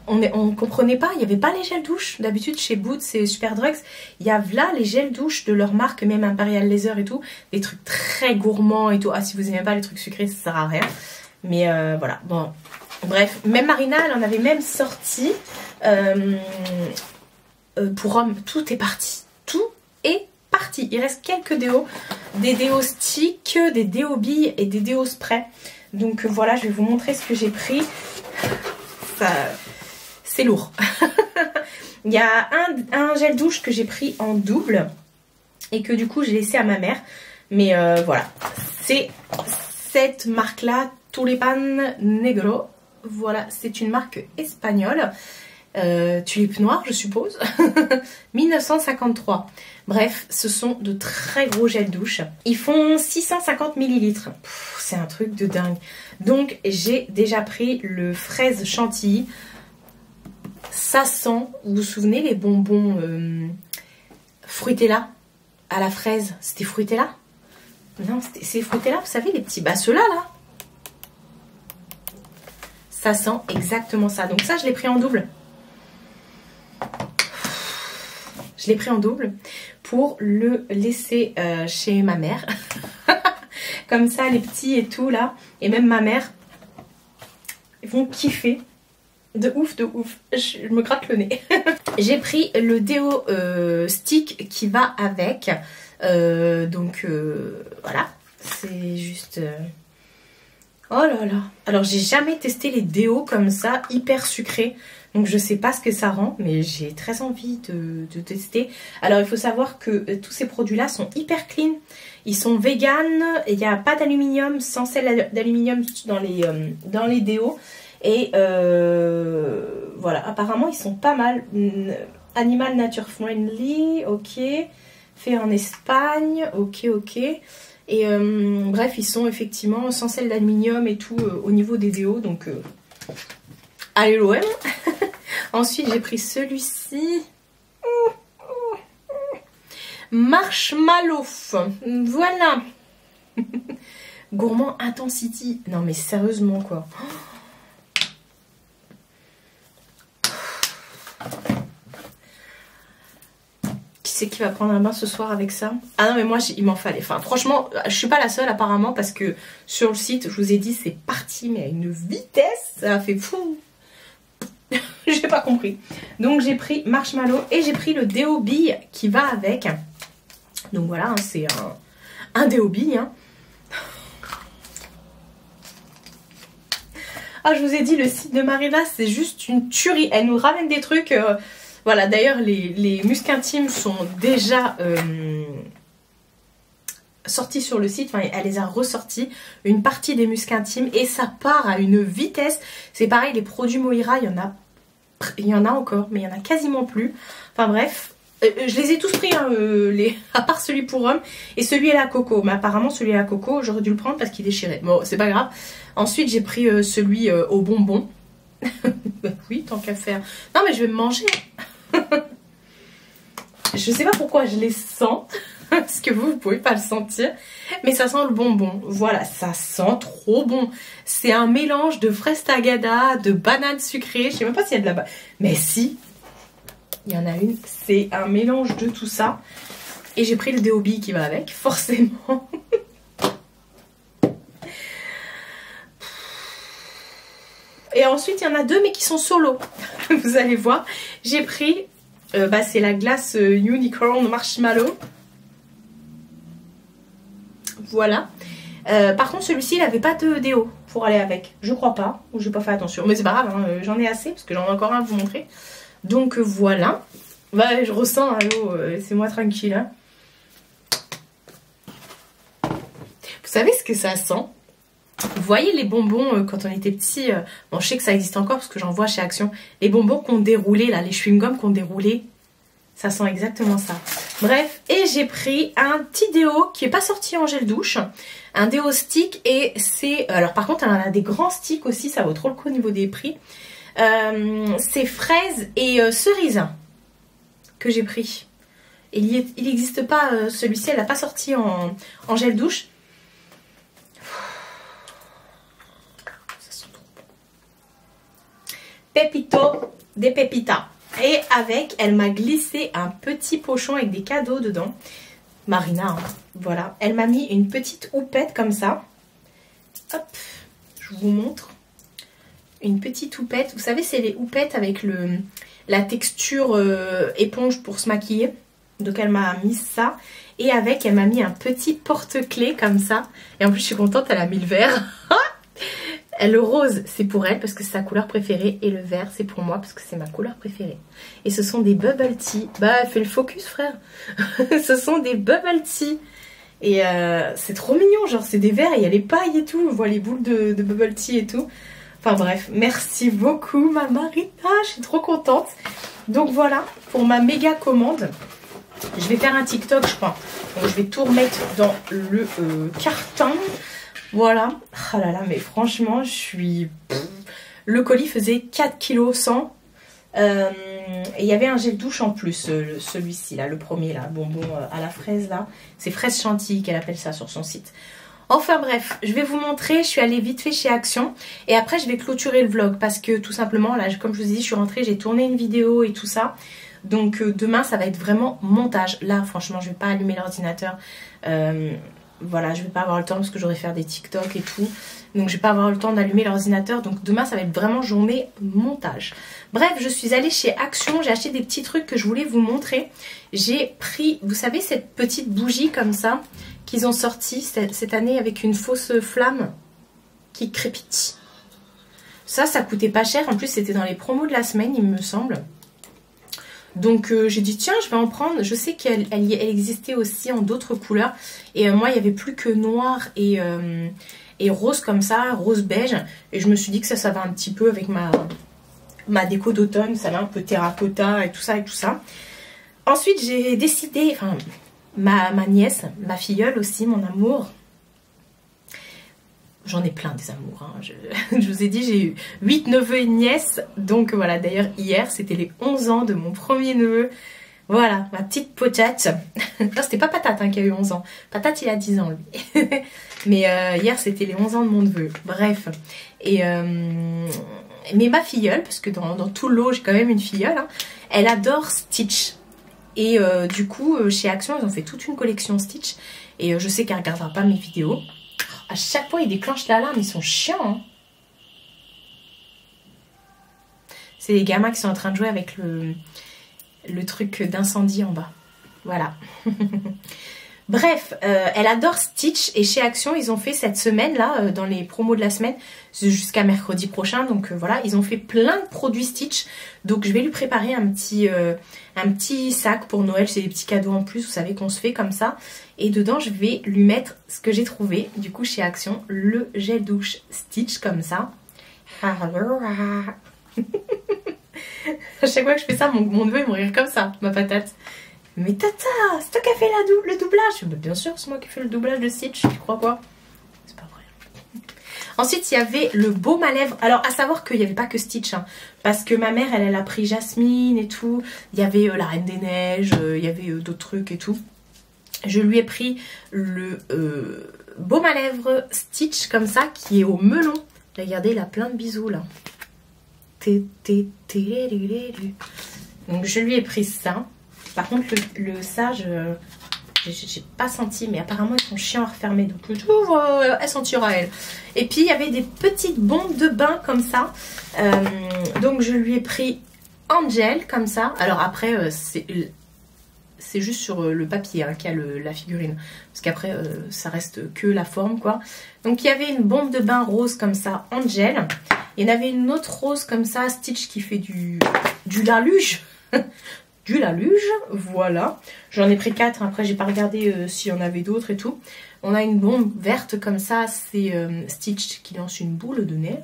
on comprenait pas, il n'y avait pas les gels douche. D'habitude chez Boots et Superdrugs, il y a là les gels douche de leur marque, même Imperial Leather et tout, des trucs très gourmands et tout. Ah si vous aimez pas les trucs sucrés, ça sert à rien. Mais voilà, bon, bref, même Marina, elle en avait même sorti pour hommes. Tout est parti, tout est parti. Il reste quelques déos, des déos sticks, des déos billes et des déos spray. Donc voilà, je vais vous montrer ce que j'ai pris. C'est lourd. Il y a un gel douche que j'ai pris en double et que du coup j'ai laissé à ma mère. Mais voilà, c'est cette marque là, Tulipan Negro. Voilà, c'est une marque espagnole. Tulipe noire je suppose. 1953. Bref, ce sont de très gros gels douche. Ils font 650 ml. C'est un truc de dingue. Donc j'ai déjà pris le fraise chantilly. Ça sent, vous vous souvenez les bonbons Fruitella à la fraise? C'était Fruitella? Non, c'est Fruitella, vous savez les petits, bah ceux-là là. Ça sent exactement ça. Donc ça je l'ai pris en double. Je l'ai pris en double pour le laisser chez ma mère. Comme ça, les petits et tout là, et même ma mère, ils vont kiffer. De ouf, de ouf. Je me gratte le nez. J'ai pris le déo stick qui va avec. Donc voilà, c'est juste... Oh là là. Alors j'ai jamais testé les déos comme ça, hyper sucrés. Donc je sais pas ce que ça rend, mais j'ai très envie de tester. Alors il faut savoir que tous ces produits là sont hyper clean. Ils sont vegan, il n'y a pas d'aluminium, sans sel d'aluminium dans les déos. Et voilà, apparemment ils sont pas mal. Animal nature friendly, ok. Fait en Espagne, ok, ok. Et bref, ils sont effectivement sans sel d'aluminium et tout au niveau des déos. Donc allez l'OM. Ensuite j'ai pris celui-ci. Marshmallow. Voilà. Gourmand Intensity. Non mais sérieusement quoi. Qui c'est qui va prendre un bain ce soir avec ça? Ah non mais moi il m'en fallait. Enfin franchement je suis pas la seule apparemment parce que sur le site je vous ai dit c'est parti mais à une vitesse. Ça a fait fou. J'ai pas compris. Donc j'ai pris Marshmallow et j'ai pris le déo bille qui va avec. Donc voilà hein, c'est un déo bille hein. Ah, je vous ai dit, le site de Marina, c'est juste une tuerie. Elle nous ramène des trucs. Voilà, d'ailleurs, les muscles intimes sont déjà sortis sur le site. Enfin, elle les a ressortis. Une partie des muscles intimes. Et ça part à une vitesse. C'est pareil, les produits Moira, il y en a encore. Mais il y en a quasiment plus. Enfin bref. Je les ai tous pris, hein, à part celui pour homme et celui à la coco. Mais apparemment, celui à la coco, j'aurais dû le prendre parce qu'il déchirait. Bon, c'est pas grave. Ensuite, j'ai pris celui au bonbon. Oui, tant qu'à faire. Non, mais je vais me manger. Je sais pas pourquoi je les sens. Parce que vous pouvez pas le sentir. Mais ça sent le bonbon. Voilà, ça sent trop bon. C'est un mélange de fraise tagada, de banane sucrée. Je sais même pas s'il y a de la... Mais si. Il y en a une, c'est un mélange de tout ça. Et j'ai pris le déo bille qui va avec, forcément. Et ensuite, il y en a deux, mais qui sont solo. Vous allez voir. J'ai pris, c'est la glace Unicorn Marshmallow. Voilà. Par contre, celui-ci, il n'avait pas de déo pour aller avec. Je crois pas, ou j'ai pas fait attention. Mais c'est pas grave, hein, j'en ai assez, parce que j'en ai encore un à vous montrer. Donc voilà, bah, je ressens, allô, c'est moi tranquille. Hein. Vous savez ce que ça sent? Vous voyez les bonbons quand on était petit, bon je sais que ça existe encore parce que j'en vois chez Action. Les bonbons qu'on déroulait là, les chewing-gums qu'on déroulait, ça sent exactement ça. Bref, et j'ai pris un petit déo qui n'est pas sorti en gel douche. Un déo stick et c'est... Alors par contre, elle en a des grands sticks aussi, ça vaut trop le coup au niveau des prix. C'est fraise et cerise que j'ai pris. Il n'existe pas celui-ci, elle n'a pas sorti en gel douche. Ça sent trop bon. Pepito des Pépitas. Et avec, elle m'a glissé un petit pochon avec des cadeaux dedans. Marina, hein. Voilà. Elle m'a mis une petite houppette comme ça. Hop, je vous montre. Une petite houppette. Vous savez, c'est les houppettes avec la texture éponge pour se maquiller. Donc, elle m'a mis ça. Et avec, elle m'a mis un petit porte-clés comme ça. Et en plus, je suis contente, elle a mis le vert. Le rose, c'est pour elle parce que c'est sa couleur préférée. Et le vert, c'est pour moi parce que c'est ma couleur préférée. Et ce sont des bubble tea. Bah, fais le focus, frère. Ce sont des bubble tea. Et c'est trop mignon. Genre, c'est des verres et il y a les pailles et tout. On voit les boules de bubble tea et tout. Enfin bref, merci beaucoup ma Marina, je suis trop contente. Donc voilà, pour ma méga commande, je vais faire un TikTok je crois. Donc je vais tout remettre dans le carton. Voilà, ah là là, mais franchement, je suis... Le colis faisait 4 kg 100. Et il y avait un gel douche en plus, celui-ci là, le premier là, bonbon à la fraise là. C'est fraise chantilly qu'elle appelle ça sur son site. Enfin bref, je vais vous montrer, je suis allée vite fait chez Action et après je vais clôturer le vlog parce que tout simplement, là comme je vous ai dit, je suis rentrée, j'ai tourné une vidéo et tout ça. Donc demain ça va être vraiment montage. Là franchement je vais pas allumer l'ordinateur, voilà je vais pas avoir le temps parce que j'aurai faire des TikTok et tout. Donc je vais pas avoir le temps d'allumer l'ordinateur, donc demain ça va être vraiment journée montage. Bref, je suis allée chez Action, j'ai acheté des petits trucs que je voulais vous montrer. J'ai pris, vous savez cette petite bougie comme ça qu'ils ont sorti cette année avec une fausse flamme qui crépite. Ça coûtait pas cher. En plus, c'était dans les promos de la semaine, il me semble. Donc, j'ai dit, tiens, je vais en prendre. Je sais qu'elle existait aussi en d'autres couleurs. Et moi, il n'y avait plus que noir et rose comme ça, rose beige. Et je me suis dit que ça va un petit peu avec ma déco d'automne. Ça va un peu terracotta et tout ça et tout ça. Ensuite, j'ai décidé... Enfin, ma nièce, ma filleule aussi, mon amour. J'en ai plein des amours. Hein. Je vous ai dit, j'ai eu 8 neveux et nièces. Donc voilà, d'ailleurs hier, c'était les 11 ans de mon premier neveu. Voilà, ma petite patate. Non, c'était pas Patate hein, qui a eu 11 ans. Patate, il a 10 ans, lui. Mais hier, c'était les 11 ans de mon neveu. Bref. Et mais ma filleule, parce que dans tout le lot, j'ai quand même une filleule, hein, elle adore Stitch. Et du coup, chez Action, ils ont fait toute une collection Stitch. Et je sais qu'elle ne regardera pas mes vidéos. À chaque fois, ils déclenchent l'alarme, ils sont chiants. Hein. C'est les gamins qui sont en train de jouer avec le truc d'incendie en bas. Voilà. Bref, elle adore Stitch et chez Action, ils ont fait cette semaine-là, dans les promos de la semaine, jusqu'à mercredi prochain. Donc voilà, ils ont fait plein de produits Stitch. Donc je vais lui préparer un petit sac pour Noël. C'est des petits cadeaux en plus, vous savez qu'on se fait comme ça. Et dedans, je vais lui mettre ce que j'ai trouvé, du coup, chez Action, le gel douche Stitch, comme ça. À chaque fois que je fais ça, mon neveu il me rire comme ça, ma patate. Mais Tata, c'est toi qui as fait le doublage. Bah, bien sûr, c'est moi qui ai fait le doublage de Stitch, tu crois quoi? C'est pas vrai. Ensuite, il y avait le baume à lèvres. Alors, à savoir qu'il n'y avait pas que Stitch, hein, parce que ma mère, elle a pris Jasmine et tout. Il y avait la Reine des Neiges, il y avait d'autres trucs et tout. Je lui ai pris le baume à lèvres Stitch, comme ça, qui est au melon. Regardez, il a plein de bisous, là. Donc, je lui ai pris ça. Par contre, le sage, j'ai pas senti, mais apparemment, ils sont chiants à refermer. Donc, elle sentira, elle. Et puis, il y avait des petites bombes de bain comme ça. Donc, je lui ai pris Angel, comme ça. Alors, après, c'est juste sur le papier hein, qu'il y a la figurine. Parce qu'après, ça reste que la forme, quoi. Donc, il y avait une bombe de bain rose comme ça, Angel. Il y en avait une autre rose comme ça, Stitch, qui fait du laluge. Du laluge, voilà. J'en ai pris 4, après j'ai pas regardé s'il y en avait d'autres et tout. On a une bombe verte comme ça, c'est Stitch qui lance une boule de neige.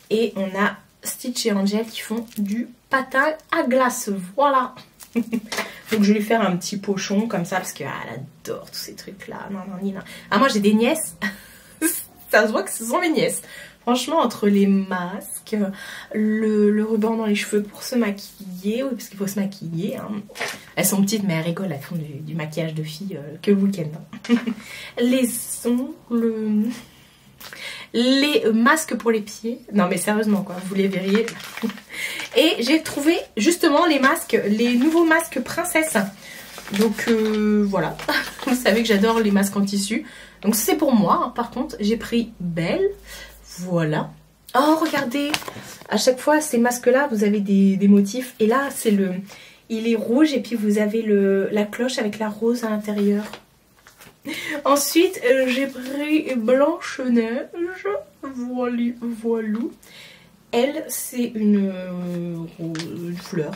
Et on a Stitch et Angel qui font du patin à glace, voilà. Donc je vais lui faire un petit pochon comme ça parce qu'elle adore tous ces trucs là. Ah moi j'ai des nièces, ça se voit que ce sont mes nièces. Franchement, entre les masques, le ruban dans les cheveux pour se maquiller, oui, parce qu'il faut se maquiller. Hein. Elles sont petites, mais elles rigolent, elles font du maquillage de filles que le week-end. Hein. Les ongles, les masques pour les pieds. Non, mais sérieusement, quoi, vous les verriez. Et j'ai trouvé justement les nouveaux masques princesse. Donc voilà, vous savez que j'adore les masques en tissu. Donc c'est pour moi, hein. Par contre, j'ai pris Belle. Voilà. Oh, regardez. À chaque fois, ces masques-là, vous avez des motifs. Et là, il est rouge et puis vous avez la cloche avec la rose à l'intérieur. Ensuite, j'ai pris Blanche-Neige. Voilou. Elle, c'est une fleur.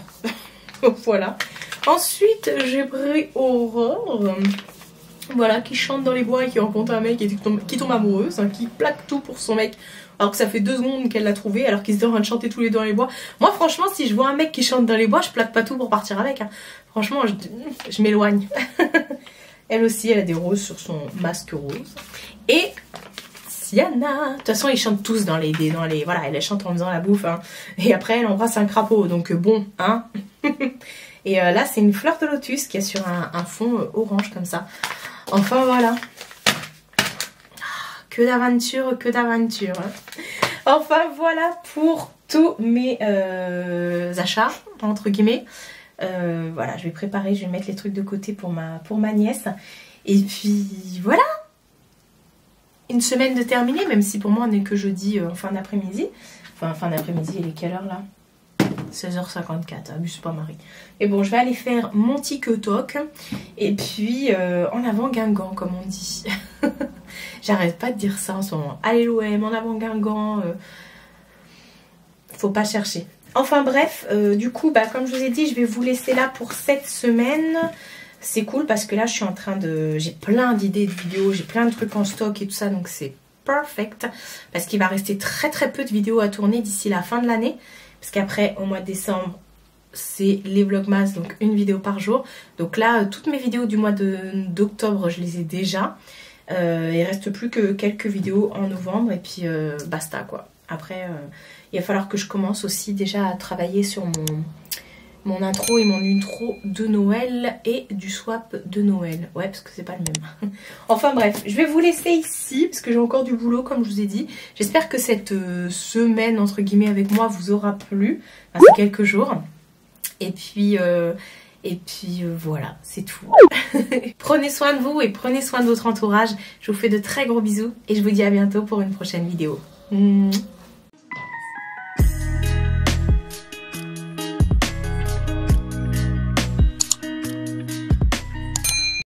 Voilà. Ensuite, j'ai pris Aurore. Voilà, qui chante dans les bois et qui rencontre un mec qui tombe amoureuse, hein, qui plaque tout pour son mec, alors que ça fait 2 secondes qu'elle l'a trouvé, alors qu'ils étaient en train de chanter tous les deux dans les bois. Moi, franchement, si je vois un mec qui chante dans les bois, je plaque pas tout pour partir avec. Hein. Franchement, je m'éloigne. Elle aussi, elle a des roses sur son masque rose. Et Sienna. De toute façon, ils chantent tous dans les voilà, elle chante en faisant la bouffe. Hein. Et après, elle embrasse un crapaud. Donc bon, hein. Et là, c'est une fleur de lotus qui est sur un fond orange comme ça. Enfin, voilà. Que d'aventure, que d'aventure. Hein. Enfin, voilà pour tous mes achats, entre guillemets. Voilà, je vais préparer, je vais mettre les trucs de côté pour ma nièce. Et puis, voilà. Une semaine de terminée, même si pour moi, on n'est que jeudi en fin d'après-midi. Enfin, fin d'après-midi, il est quelle heure, là ? 16h54, abuse pas Marie. Et bon, je vais aller faire mon TikTok. Et puis, en avant Guingamp, comme on dit. J'arrête pas de dire ça en ce moment. Allez l'OM, en avant Guingamp. Faut pas chercher. Enfin bref, du coup, bah, comme je vous ai dit, je vais vous laisser là pour cette semaine. C'est cool parce que là, je suis en train de... J'ai plein d'idées de vidéos, j'ai plein de trucs en stock et tout ça. Donc c'est perfect. Parce qu'il va rester très très peu de vidéos à tourner d'ici la fin de l'année. Parce qu'après, au mois de décembre, c'est les vlogmas, donc une vidéo par jour. Donc là, toutes mes vidéos du mois d'octobre, je les ai déjà. Il reste plus que quelques vidéos en novembre et puis basta quoi. Après, il va falloir que je commence aussi déjà à travailler sur mon intro et mon intro de Noël et du swap de Noël. Ouais, parce que c'est pas le même. Enfin bref, je vais vous laisser ici parce que j'ai encore du boulot comme je vous ai dit. J'espère que cette semaine entre guillemets avec moi vous aura plu. Enfin, c'est quelques jours. Et puis voilà, c'est tout. Prenez soin de vous et prenez soin de votre entourage. Je vous fais de très gros bisous et je vous dis à bientôt pour une prochaine vidéo.